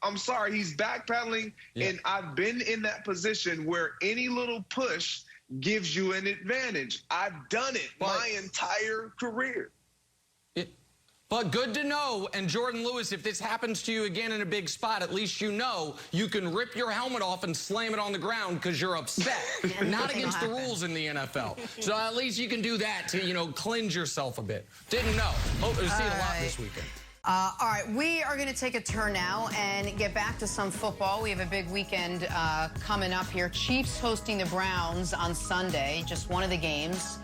I'm sorry, he's backpedaling, and I've been in that position where any little push gives you an advantage. I've done it my entire career. But good to know, and Jordan Lewis, if this happens to you again in a big spot, at least you know you can rip your helmet off and slam it on the ground because you're upset. Not against the rules in the NFL. So at least you can do that to, you know, cleanse yourself a bit. Didn't know. Hope to see it a lot this weekend. All right, we are going to take a turn now and get back to some football. We have a big weekend coming up here. Chiefs hosting the Browns on Sunday, just one of the games.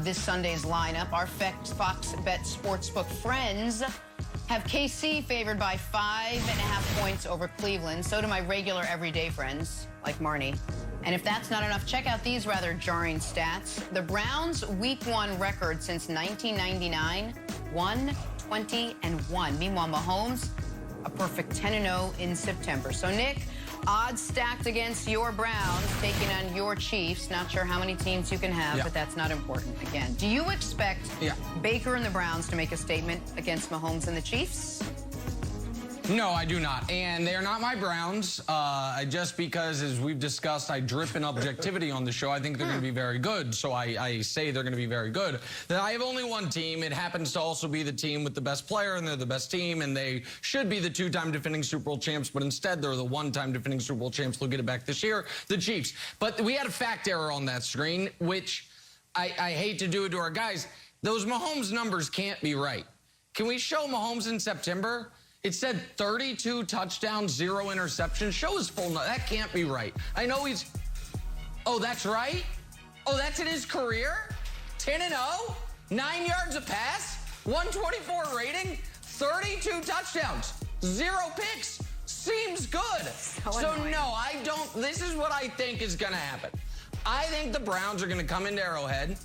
This Sunday's lineup. Our Fox Bet Sportsbook friends have KC favored by 5.5 points over Cleveland. So do my regular everyday friends, like Marnie. And if that's not enough, check out these rather jarring stats. The Browns' Week 1 record since 1999, 1-20-1. Meanwhile, Mahomes, a perfect 10-0 in September. So, Nick, odds stacked against your Browns, taking on your Chiefs. Not sure how many teams you can have, but that's not important. Again, do you expect Baker and the Browns to make a statement against Mahomes and the Chiefs? No, I do not. And they're not my Browns. Just because, as we've discussed, I drip in objectivity on the show. I think they're going to be very good. So I say they're going to be very good. Then I have only one team. It happens to also be the team with the best player, and they're the best team, and they should be the two-time defending Super Bowl champs, but instead they're the one-time defending Super Bowl champs. They'll get it back this year, the Chiefs. But we had a fact error on that screen, which I hate to do it to our guys. Those Mahomes numbers can't be right. Can we show Mahomes in September? It said 32 touchdowns, 0 interceptions. Show his full number. That can't be right. I know he's... Oh, that's right? Oh, that's in his career? 10-0? 9 yards a pass? 124 rating? 32 touchdowns? 0 picks? Seems good. So no, I don't... This is what I think is going to happen. I think the Browns are going to come into Arrowhead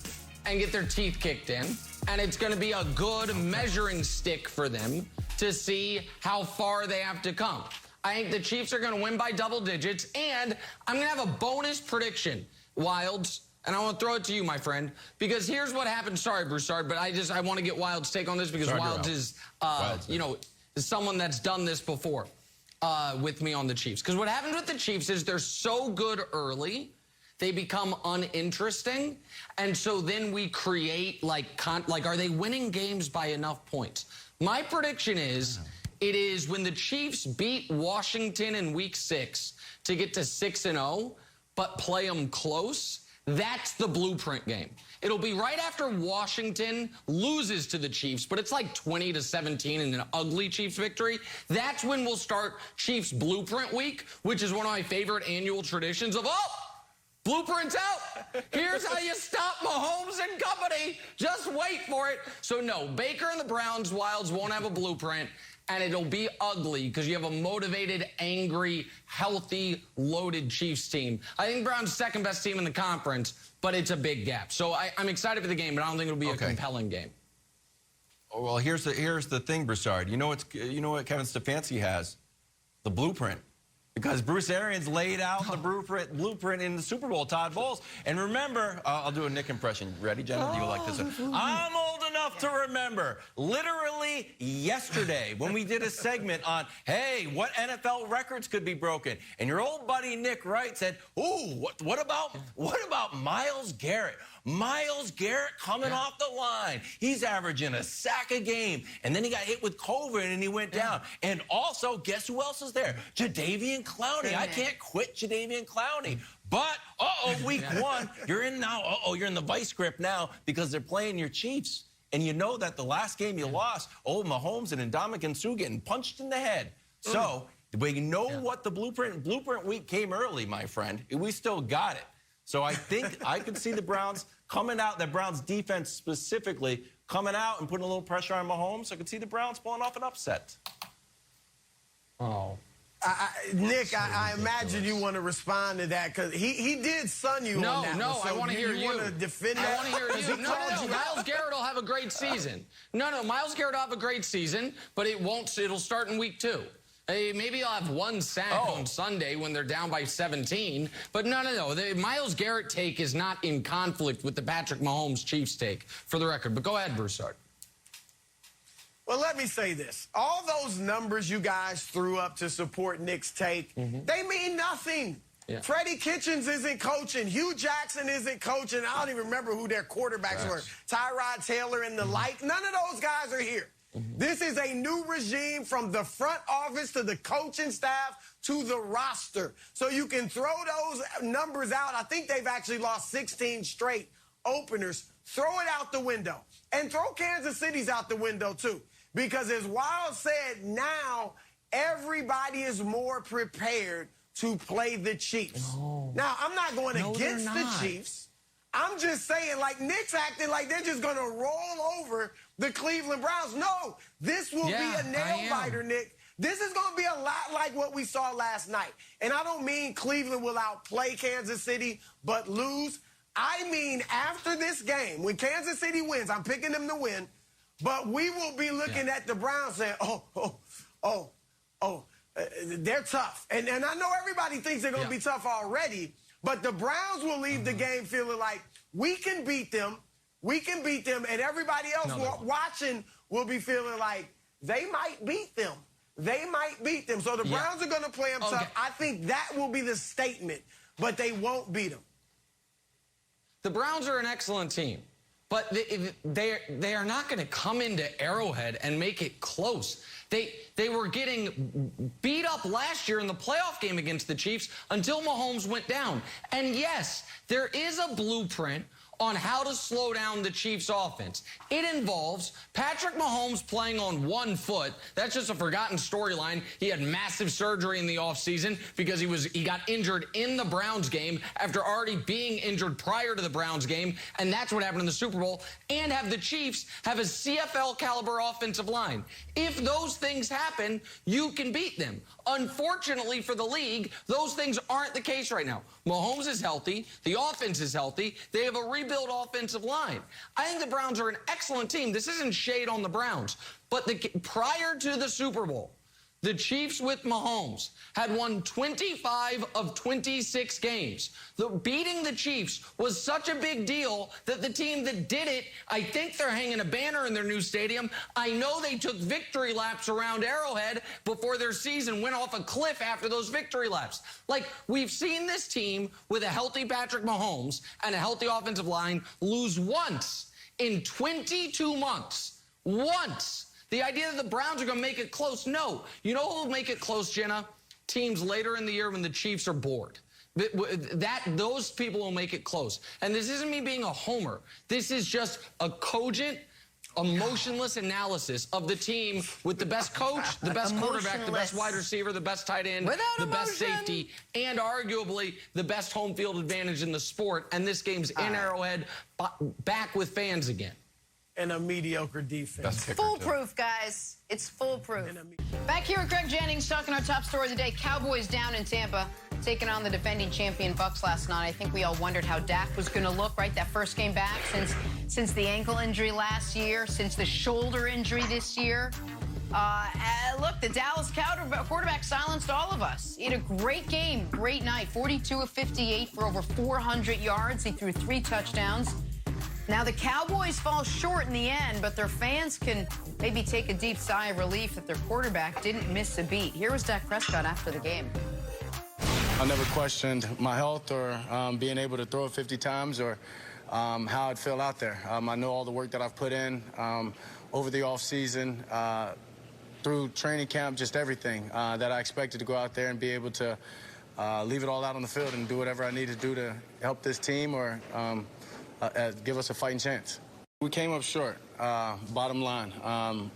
and get their teeth kicked in, and it's going to be a good measuring stick for them to see how far they have to come. I think the Chiefs are going to win by double digits, and I'm going to have a bonus prediction, Wilds, and I want to throw it to you, my friend, because here's what happened. Sorry, Broussard, but I want to get Wilds' take on this because Wilds is, you know, is someone that's done this before with me on the Chiefs. Because what happens with the Chiefs is they're so good early, they become uninteresting, and so then we create, like, are they winning games by enough points? My prediction is it is when the Chiefs beat Washington in Week 6 to get to 6-0, but play them close. That's the blueprint game. It'll be right after Washington loses to the Chiefs, but it's like 20-17 in an ugly Chiefs victory. That's when we'll start Chiefs Blueprint Week, which is one of my favorite annual traditions of, blueprint's out. Here's how you stop Mahomes and company. Just wait for it. So, no, Baker and the Browns Wilds won't have a blueprint, and it'll be ugly because you have a motivated, angry, healthy, loaded Chiefs team. I think Browns' second best team in the conference, but it's a big gap. So I'm excited for the game, but I don't think it'll be a compelling game. Oh, well, here's the thing, Broussard. You know what Kevin Stefanski has? The blueprint. Because Bruce Arians laid out the blueprint in the Super Bowl, Todd Bowles. And remember, I'll do a Nick impression. Ready, Jenna? Do you like this one? I'm old enough to remember, literally yesterday, when we did a segment on, hey, what NFL records could be broken? And your old buddy Nick Wright said, ooh, what about Myles Garrett? Myles Garrett coming off the line. He's averaging a sack a game. And then he got hit with COVID and he went down. And also, guess who else is there? Jadeveon Clowney. I can't quit Jadeveon Clowney. But, week 1, you're in now. You're in the vice grip now because they're playing your Chiefs. And you know that the last game you lost, Mahomes and Ndamukong Suh getting punched in the head. So, but you know what the blueprint week came early, my friend. We still got it. So I think I could see the Browns coming out, the Browns defense specifically, coming out and putting a little pressure on Mahomes. I could see the Browns pulling off an upset. Nick, I imagine you want to respond to that because he did sun you on that. No, so I want to hear you. Want to defend that? I want to hear you. No. Myles Garrett will have a great season. No, Myles Garrett will have a great season, but it won't. It'll start in week 2. Hey, maybe I'll have one sack on Sunday when they're down by 17. But no. The Myles Garrett take is not in conflict with the Patrick Mahomes Chiefs take, for the record. But go ahead, Broussard. Well, let me say this. All those numbers you guys threw up to support Nick's take, they mean nothing. Yeah. Freddie Kitchens isn't coaching. Hugh Jackson isn't coaching. I don't even remember who their quarterbacks were. Tyrod Taylor and the like. None of those guys are here. This is a new regime from the front office to the coaching staff to the roster. So you can throw those numbers out. I think they've actually lost 16 straight openers. Throw it out the window. And throw Kansas City's out the window, too. Because as Wild said, now everybody is more prepared to play the Chiefs. Now, I'm not going against the Chiefs. I'm just saying, like, Nick's acting like they're just going to roll over the Cleveland Browns. No, this will be a nail-biter, Nick. This is going to be a lot like what we saw last night. And I don't mean Cleveland will outplay Kansas City but lose. I mean after this game, when Kansas City wins, I'm picking them to win, but we will be looking at the Browns saying, they're tough. And I know everybody thinks they're going to be tough already, but the Browns will leave the game feeling like we can beat them. We can beat them, and everybody else watching will be feeling like they might beat them. They might beat them. So the Browns are going to play them tough. I think that will be the statement, but they won't beat them. The Browns are an excellent team, but they are not going to come into Arrowhead and make it close. They were getting beat up last year in the playoff game against the Chiefs until Mahomes went down. And yes, there is a blueprint on how to slow down the Chiefs' offense. It involves Patrick Mahomes playing on one foot. That's just a forgotten storyline. He had massive surgery in the offseason because he got injured in the Browns game after already being injured prior to the Browns game, and that's what happened in the Super Bowl, and have the Chiefs have a CFL caliber offensive line. If those things happen, you can beat them. Unfortunately for the league, those things aren't the case right now. Mahomes is healthy. The offense is healthy. They have a rebuilt offensive line. I think the Browns are an excellent team. This isn't shade on the Browns. But prior to the Super Bowl, the Chiefs with Mahomes had won 25 of 26 games. Beating the Chiefs was such a big deal that the team that did it, I think they're hanging a banner in their new stadium. I know they took victory laps around Arrowhead before their season went off a cliff after those victory laps. Like, we've seen this team with a healthy Patrick Mahomes and a healthy offensive line lose once in 22 months. Once. The idea that the Browns are going to make it close, no. You know who will make it close, Jenna? Teams later in the year when the Chiefs are bored. Those people will make it close. And this isn't me being a homer. This is just a cogent, emotionless analysis of the team with the best coach, the best quarterback, the best wide receiver, the best tight end, the best safety, and arguably the best home field advantage in the sport. And this game's in Arrowhead, back with fans again. And a mediocre defense. Foolproof, guys. It's foolproof. Back here with Greg Jennings talking our top story of the day. Cowboys down in Tampa, taking on the defending champion Bucs last night. I think we all wondered how Dak was going to look, right? That first game back since the ankle injury last year, since the shoulder injury this year. Look, the Dallas quarterback silenced all of us. He had a great game, great night. 42 of 58 for over 400 yards. He threw 3 touchdowns. Now, the Cowboys fall short in the end, but their fans can maybe take a deep sigh of relief that their quarterback didn't miss a beat. Here was Dak Prescott after the game. I never questioned my health or being able to throw it 50 times or how I'd feel out there. I know all the work that I've put in over the offseason, through training camp, just everything that I expected to go out there and be able to leave it all out on the field and do whatever I need to do to help this team or give us a fighting chance. We came up short, bottom line.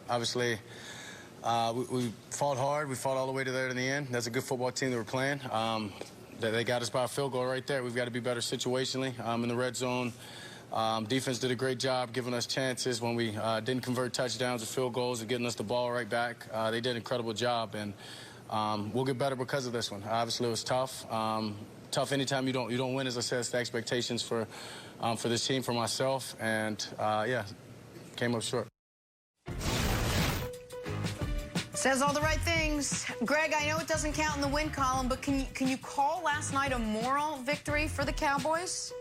Obviously, we fought hard. We fought all the way to there in the end. That's a good football team that we're playing. They got us by a field goal right there. We've got to be better situationally in the red zone. Defense did a great job giving us chances when we didn't convert touchdowns or field goals and getting us the ball right back. They did an incredible job, and we'll get better because of this one. Obviously, it was tough. Tough anytime you don't win. As I said, it's the expectations for this team, for myself, and yeah, came up short. Says all the right things. Greg, I know it doesn't count in the win column, but can you call last night a moral victory for the Cowboys?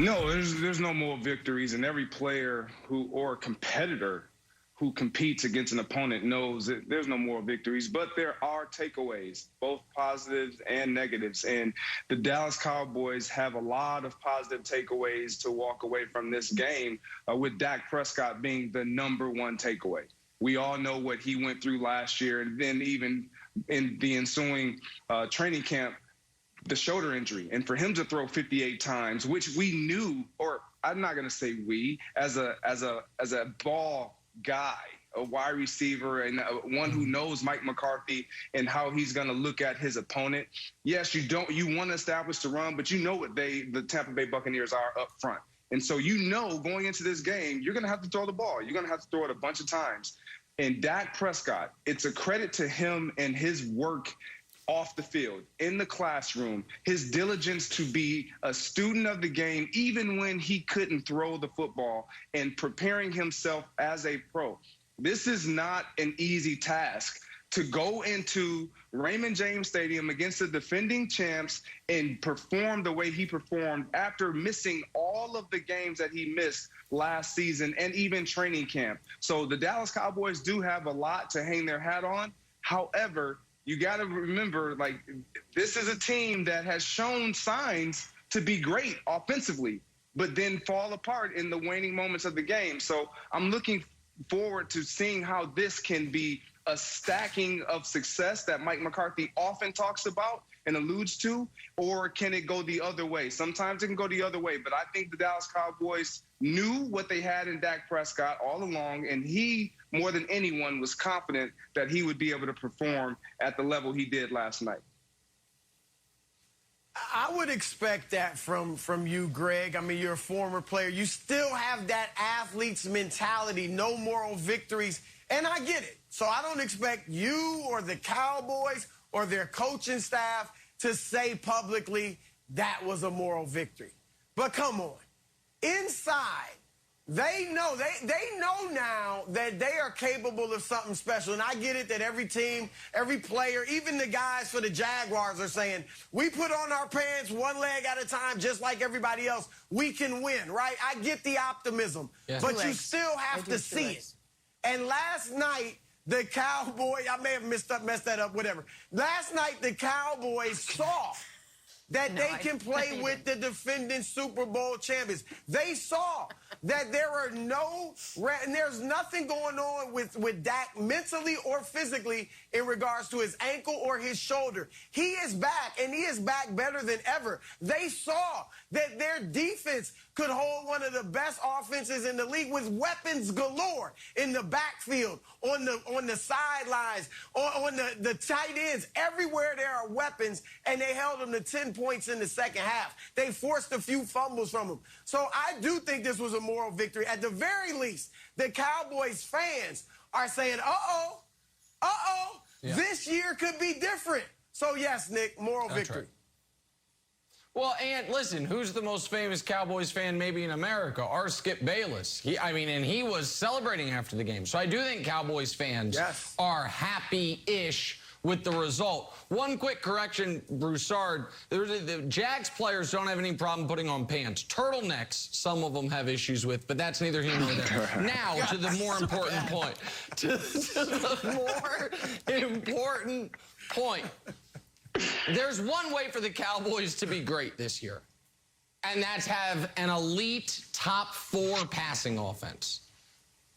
No, there's no more victories, and every player or competitor who competes against an opponent knows that there's no more victories, but there are takeaways, both positives and negatives. And the Dallas Cowboys have a lot of positive takeaways to walk away from this game, with Dak Prescott being the #1 takeaway. We all know what he went through last year, and then even in the ensuing training camp, the shoulder injury. And for him to throw 58 times, which we knew, or I'm not going to say we, as a ball guy, a wide receiver, and one who knows Mike McCarthy and how he's going to look at his opponent. Yes, you want to establish the run, but you know what the Tampa Bay Buccaneers are up front. And so going into this game, you're going to have to throw the ball. You're going to have to throw it a bunch of times. And Dak Prescott, it's a credit to him and his work off the field, in the classroom, his diligence to be a student of the game, even when he couldn't throw the football, and preparing himself as a pro. This is not an easy task, to go into Raymond James Stadium against the defending champs and perform the way he performed after missing all of the games that he missed last season and even training camp. So the Dallas Cowboys do have a lot to hang their hat on. However, you got to remember, this is a team that has shown signs to be great offensively, but then fall apart in the waning moments of the game. So I'm looking forward to seeing how this can be a stacking of success that Mike McCarthy often talks about and alludes to, or can it go the other way? Sometimes it can go the other way, but I think the Dallas Cowboys knew what they had in Dak Prescott all along, and he, more than anyone, was confident that he would be able to perform at the level he did last night. I would expect that from you, Greg. I mean, you're a former player. You still have that athlete's mentality, no moral victories, and I get it. So I don't expect you or the Cowboys or their coaching staff to say publicly that was a moral victory. But come on. Inside, they know now that they are capable of something special. And I get it that every team, every player, even the guys for the Jaguars are saying, we put on our pants one leg at a time just like everybody else. We can win, right? I get the optimism. Yeah. But you still have to see it. And last night, the Cowboys, I may have messed that up, whatever. Last night, the Cowboys saw that they can play with the defending Super Bowl champions. They saw that there's nothing going on with Dak mentally or physically in regards to his ankle or his shoulder. He is back, and he is back better than ever. They saw that their defense could hold one of the best offenses in the league with weapons galore in the backfield, on the sidelines, on the tight ends. Everywhere there are weapons, and they held them to 10 points in the second half. They forced a few fumbles from them. So I do think this was a moral victory. At the very least, the Cowboys fans are saying, this year could be different. So yes, Nick, moral victory. Right. Well, and listen, who's the most famous Cowboys fan maybe in America? Our Skip Bayless. And he was celebrating after the game. So I do think Cowboys fans are happy-ish with the result. One quick correction, Broussard. The Jags players don't have any problem putting on pants. Turtlenecks, some of them have issues with, but that's neither here nor there. Now, to the more important point. To the more important point. There's one way for the Cowboys to be great this year, and that's have an elite top 4 passing offense.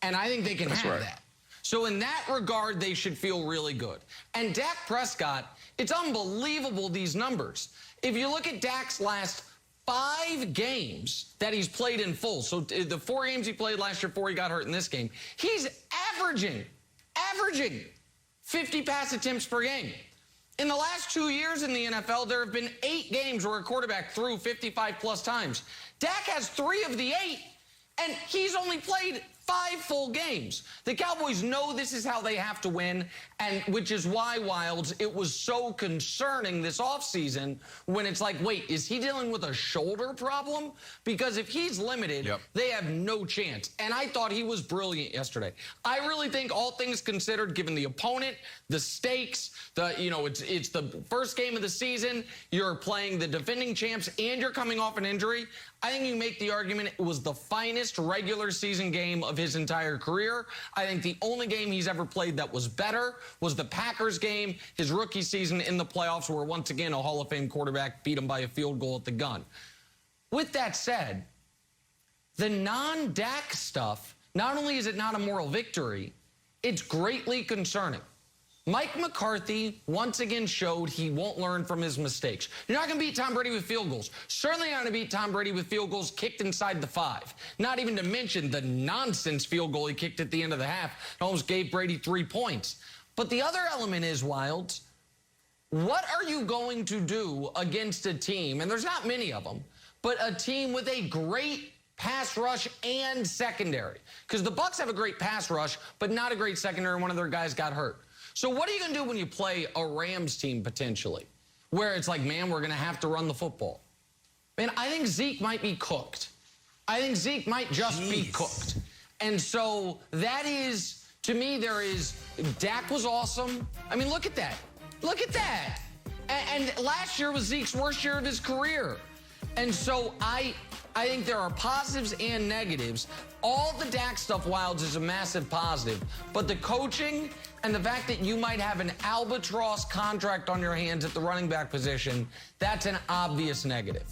And I think they can have that. So in that regard, they should feel really good. And Dak Prescott, it's unbelievable, these numbers. If you look at Dak's last 5 games that he's played in full, so the 4 games he played last year before he got hurt in this game, he's averaging 50 pass attempts per game. In the last 2 years in the NFL, there have been 8 games where a quarterback threw 55-plus times. Dak has 3 of the 8, and he's only played 5 full games. The Cowboys know this is how they have to win, and which is why, Wilds, it was so concerning this offseason when it's like, wait, is he dealing with a shoulder problem? Because if he's limited, they have no chance. And I thought he was brilliant yesterday. I really think, all things considered, given the opponent, the stakes, it's the first game of the season, you're playing the defending champs, and you're coming off an injury, I think you make the argument it was the finest regular season game of his entire career. I think the only game he's ever played that was better was the Packers game, his rookie season in the playoffs, where once again a Hall of Fame quarterback beat him by a field goal at the gun. With that said, the non-Dak stuff, not only is it not a moral victory, it's greatly concerning. Mike McCarthy once again showed he won't learn from his mistakes. You're not going to beat Tom Brady with field goals. Certainly not going to beat Tom Brady with field goals kicked inside the 5. Not even to mention the nonsense field goal he kicked at the end of the half. It almost gave Brady 3 points. But the other element is, Wilds, what are you going to do against a team, and there's not many of them, but a team with a great pass rush and secondary? Because the Bucs have a great pass rush, but not a great secondary. One of their guys got hurt. So what are you going to do when you play a Rams team, potentially, where it's like, man, we're going to have to run the football? Man, I think Zeke might be cooked. I think Zeke might just be cooked. And so that is, to me, Dak was awesome. I mean, look at that. Look at that. And last year was Zeke's worst year of his career. And so I think there are positives and negatives. All the Dak stuff, Wilds, is a massive positive. But the coaching and the fact that you might have an albatross contract on your hands at the running back position, that's an obvious negative.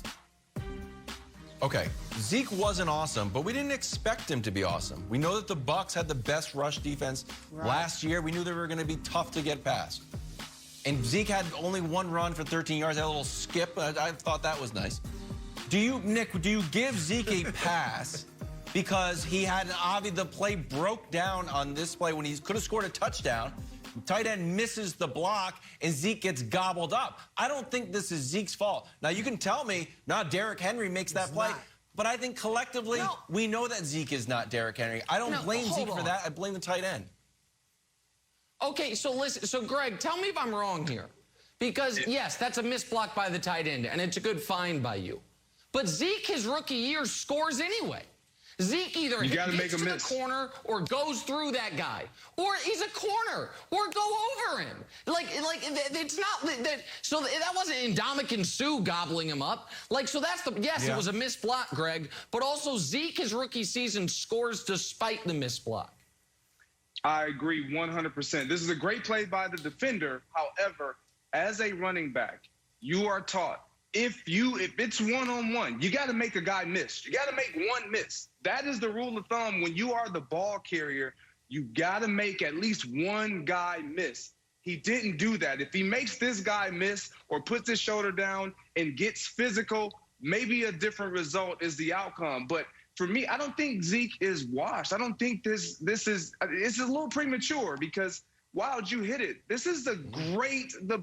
Okay, Zeke wasn't awesome, but we didn't expect him to be awesome. We know that the Bucs had the best rush defense last year. We knew they were going to be tough to get past. And Zeke had only 1 run for 13 yards, had a little skip. I thought that was nice. Nick, do you give Zeke a pass because he had the play broke down on this play when he could have scored a touchdown? Tight end misses the block, and Zeke gets gobbled up. I don't think this is Zeke's fault. Now, you can tell me, Derrick Henry makes that play. But I think collectively, we know that Zeke is not Derrick Henry. I don't blame Zeke for that. I blame the tight end. Okay, so listen. So, Greg, tell me if I'm wrong here. Because, yes, that's a missed block by the tight end, and it's a good find by you. But Zeke, his rookie year, scores anyway. Zeke either gets to the corner or goes through that guy, or he's a corner, or go over him. It's not that. So that wasn't Ndamukong Suh gobbling him up. So that's it was a missed block, Greg. But also Zeke, his rookie season, scores despite the missed block. I agree 100%. This is a great play by the defender. However, as a running back, you are taught if it's one-on-one, you got to make a guy miss. You got to make one miss. That is the rule of thumb. When you are the ball carrier, you got to make at least one guy miss. He didn't do that. If he makes this guy miss or puts his shoulder down and gets physical, maybe a different result is the outcome. But for me, I don't think Zeke is washed. I don't think it's a little premature because Wild, you hit it. This is the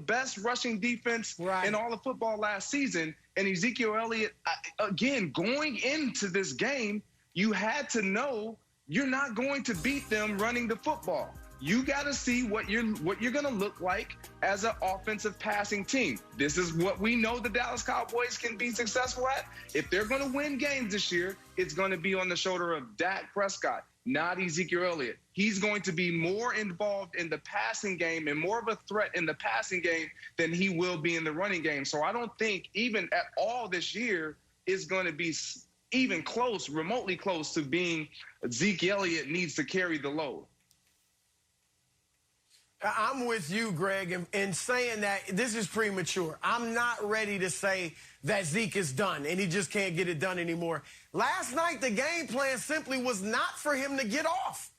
best rushing defense in all of football last season. And Ezekiel Elliott, again, going into this game, you had to know you're not going to beat them running the football. you got to see what you're going to look like as an offensive passing team. This is what we know the Dallas Cowboys can be successful at. If they're going to win games this year, it's going to be on the shoulder of Dak Prescott, not Ezekiel Elliott. He's going to be more involved in the passing game and more of a threat in the passing game than he will be in the running game. So I don't think even at all this year is going to be even close, remotely close to being Zeke Elliott needs to carry the load. I'm with you, Greg, in saying that this is premature. I'm not ready to say that Zeke is done and he just can't get it done anymore. Last night, the game plan simply was not for him to get off.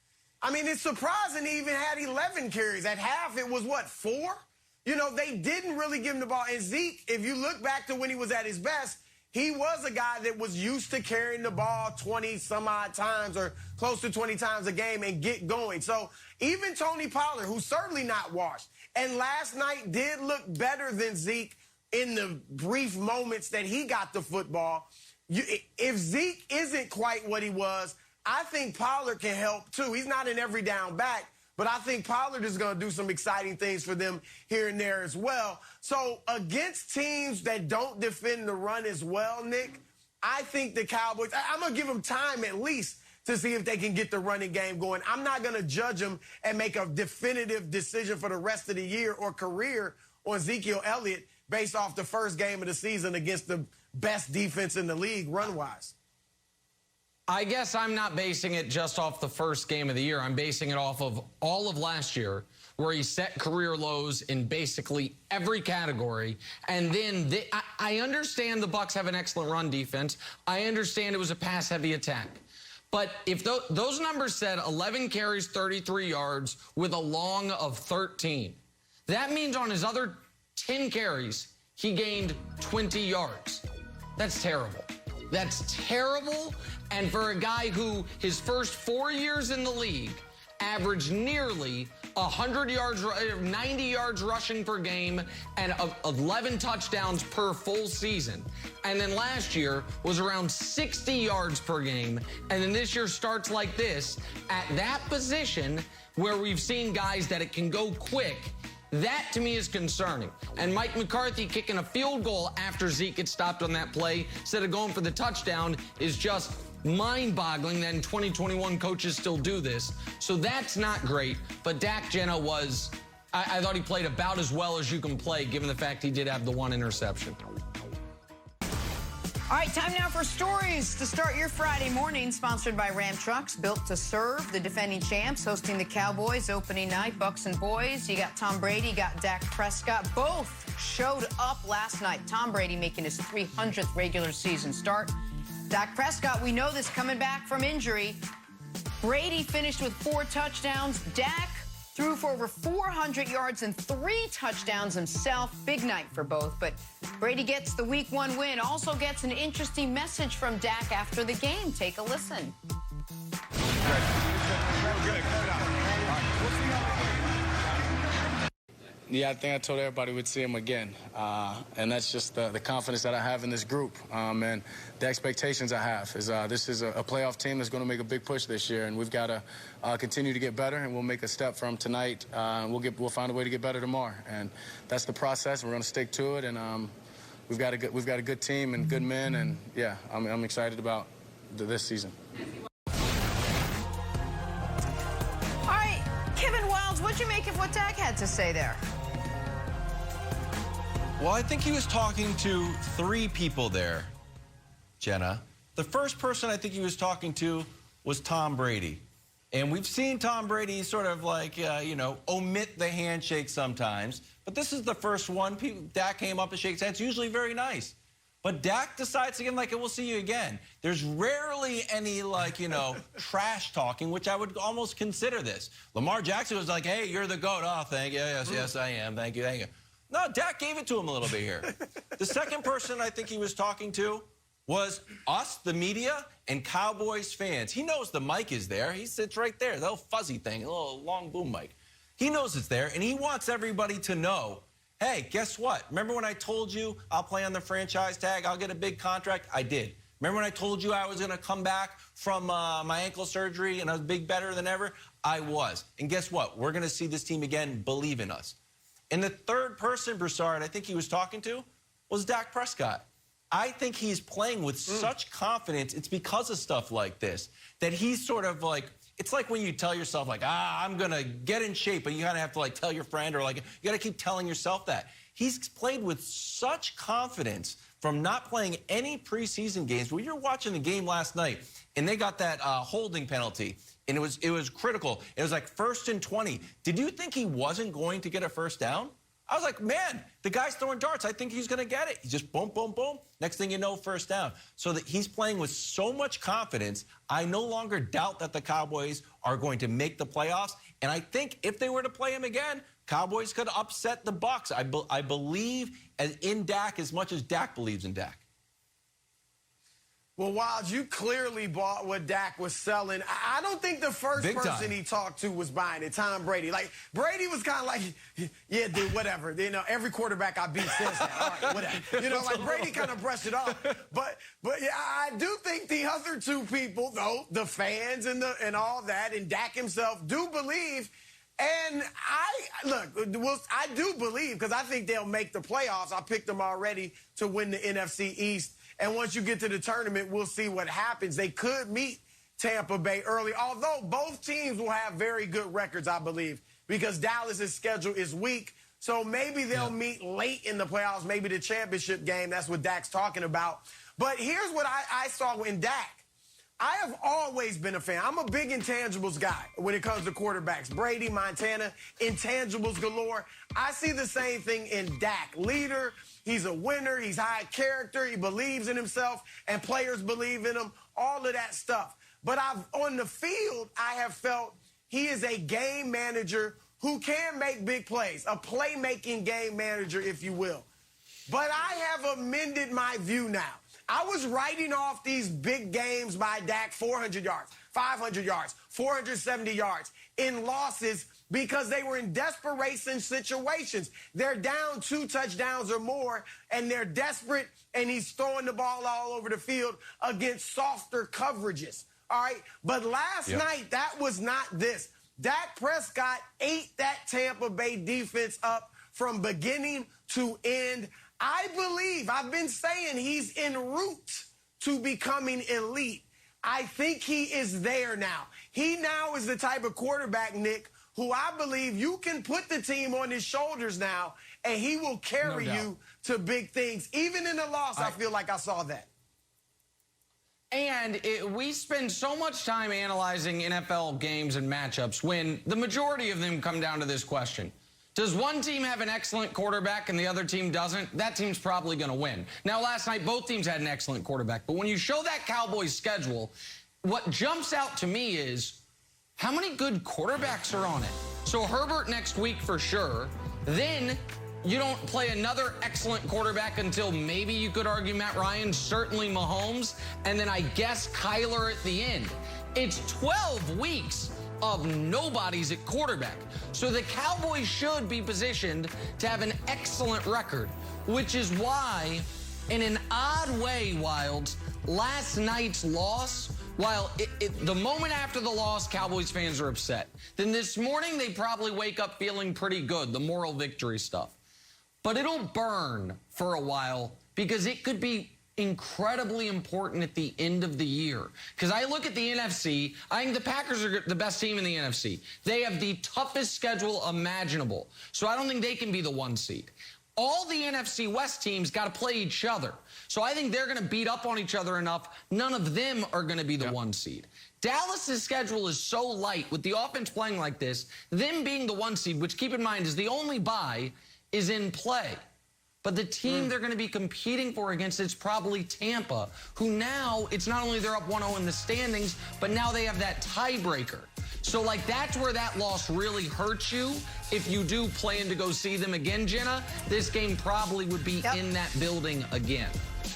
I mean, it's surprising he even had 11 carries. At half, it was, what, 4? You know, they didn't really give him the ball. And Zeke, if you look back to when he was at his best, he was a guy that was used to carrying the ball 20-some-odd times or close to 20 times a game and get going. So even Tony Pollard, who's certainly not washed, and last night did look better than Zeke in the brief moments that he got the football. If Zeke isn't quite what he was, I think Pollard can help too. He's not an every down back, but I think Pollard is going to do some exciting things for them here and there as well. So against teams that don't defend the run as well, Nick, I think the Cowboys, I'm going to give them time at least to see if they can get the running game going. I'm not going to judge them and make a definitive decision for the rest of the year or career on Ezekiel Elliott based off the first game of the season against the best defense in the league run-wise. I guess I'm not basing it just off the first game of the year. I'm basing it off of all of last year, where he set career lows in basically every category. And then I understand the Bucs have an excellent run defense. I understand it was a pass-heavy attack. But if those numbers said 11 carries, 33 yards with a long of 13, that means on his other 10 carries, he gained 20 yards. That's terrible. That's terrible. And for a guy who his first 4 years in the league averaged nearly 100 yards, 90 yards rushing per game and 11 touchdowns per full season. And then last year was around 60 yards per game. And then this year starts like this at that position where we've seen guys that it can go quick. That, to me, is concerning. And Mike McCarthy kicking a field goal after Zeke had stopped on that play instead of going for the touchdown is just mind-boggling that in 2021 coaches still do this. So that's not great. But Dak, Jenna, was, I thought he played about as well as you can play, given the fact he did have the one interception. All right, time now for stories to start your Friday morning, sponsored by Ram Trucks, built to serve. The defending champs hosting the Cowboys opening night, Bucs and boys. You got Tom Brady, you got Dak Prescott. Both showed up last night. Tom Brady making his 300th regular season start. Dak Prescott, we know this, coming back from injury. Brady finished with 4 touchdowns. Dak threw for over 400 yards and 3 touchdowns himself. Big night for both, but Brady gets the Week 1 win. Also gets an interesting message from Dak after the game. Take a listen. Yeah, I think I told everybody we'd see him again. And that's just the confidence that I have in this group. And the expectations I have is this is a playoff team that's going to make a big push this year. And we've got to continue to get better, and we'll make a step from tonight. And we'll find a way to get better tomorrow. And that's the process. We're going to stick to it. And we've got a good team and good men. And, yeah, I'm excited about this season. All right, Kevin Wildes, what'd you make of what Dak had to say there? Well, I think he was talking to 3 people there, Jenna. The first person I think he was talking to was Tom Brady. And we've seen Tom Brady sort of like, omit the handshake sometimes. But this is the first one. Dak came up and shakes hands, usually very nice. But Dak decides again, like, we'll see you again. There's rarely any, trash talking, which I would almost consider this. Lamar Jackson was like, hey, you're the GOAT. Oh, thank you. Yes, I am. Thank you. No, Dak gave it to him a little bit here. The second person I think he was talking to was us, the media, and Cowboys fans. He knows the mic is there. He sits right there, the little fuzzy thing, a little long boom mic. He knows it's there, and he wants everybody to know, hey, guess what? Remember when I told you I'll play on the franchise tag, I'll get a big contract? I did. Remember when I told you I was going to come back from my ankle surgery and I was better than ever? I was. And guess what? We're going to see this team again believe in us. And the third person, Broussard, I think he was talking to was Dak Prescott. I think he's playing with such confidence. It's because of stuff like this that he's sort of like, it's like when you tell yourself, like, I'm going to get in shape, but you kind of have to, like, tell your friend, or, like, you got to keep telling yourself that. He's played with such confidence from not playing any preseason games. When you're watching the game last night, and they got that holding penalty, and it was critical. It was like 1st and 20. Did you think he wasn't going to get a first down? I was like, man, the guy's throwing darts. I think he's going to get it. He just boom, boom, boom. Next thing you know, first down. So that he's playing with so much confidence. I no longer doubt that the Cowboys are going to make the playoffs. And I think if they were to play him again, Cowboys could upset the Bucs. I believe in Dak as much as Dak believes in Dak. Well, Wild, you clearly bought what Dak was selling. I don't think the first person he talked to was buying it, Tom Brady. Like, Brady was kind of like, yeah, dude, whatever. You know, every quarterback I beat says that. All right, whatever. You know, like, Brady kind of brushed it off. But yeah, I do think the other two people, though, the fans and all that, and Dak himself, do believe. And I do believe, because I think they'll make the playoffs. I picked them already to win the NFC East. And once you get to the tournament, we'll see what happens. They could meet Tampa Bay early, although both teams will have very good records, I believe, because Dallas's schedule is weak. So maybe they'll meet late in the playoffs, maybe the championship game. That's what Dak's talking about. But here's what I saw in Dak. I have always been a fan. I'm a big intangibles guy when it comes to quarterbacks. Brady, Montana, intangibles galore. I see the same thing in Dak. Leader, he's a winner, he's high character, he believes in himself, and players believe in him, all of that stuff. But on the field, I have felt he is a game manager who can make big plays, a playmaking game manager, if you will. But I have amended my view now. I was writing off these big games by Dak, 400 yards, 500 yards, 470 yards in losses because they were in desperation situations. They're down 2 touchdowns or more, and they're desperate, and he's throwing the ball all over the field against softer coverages, all right? But last night, that was not this. Dak Prescott ate that Tampa Bay defense up from beginning to end. I believe, I've been saying he's en route to becoming elite. I think he is there now. He now is the type of quarterback, Nick, who I believe you can put the team on his shoulders now, and he will carry you to big things. Even in the loss, I feel like I saw that. And we spend so much time analyzing NFL games and matchups when the majority of them come down to this question. Does one team have an excellent quarterback and the other team doesn't? That team's probably going to win. Now, last night, both teams had an excellent quarterback. But when you show that Cowboys schedule, what jumps out to me is how many good quarterbacks are on it. So Herbert next week for sure. Then you don't play another excellent quarterback until maybe you could argue Matt Ryan, certainly Mahomes, and then I guess Kyler at the end. It's 12 weeks of nobody's at quarterback. So the Cowboys should be positioned to have an excellent record, which is why, in an odd way, Wilds, last night's loss, while the moment after the loss, Cowboys fans are upset. Then this morning, they probably wake up feeling pretty good, the moral victory stuff. But it'll burn for a while because it could be incredibly important at the end of the year. Because I look at the NFC, I think the Packers are the best team in the NFC. They have the toughest schedule imaginable. So I don't think they can be the 1 seed. All the NFC West teams got to play each other. So I think they're going to beat up on each other enough. None of them are going to be the 1 seed. Dallas's schedule is so light with the offense playing like this, them being the 1 seed, which keep in mind is the only bye, is in play. But the team they're going to be competing for against is probably Tampa, who now, it's not only they're up 1-0 in the standings, but now they have that tiebreaker. So, like, that's where that loss really hurts you. If you do plan to go see them again, Jenna, this game probably would be in that building again.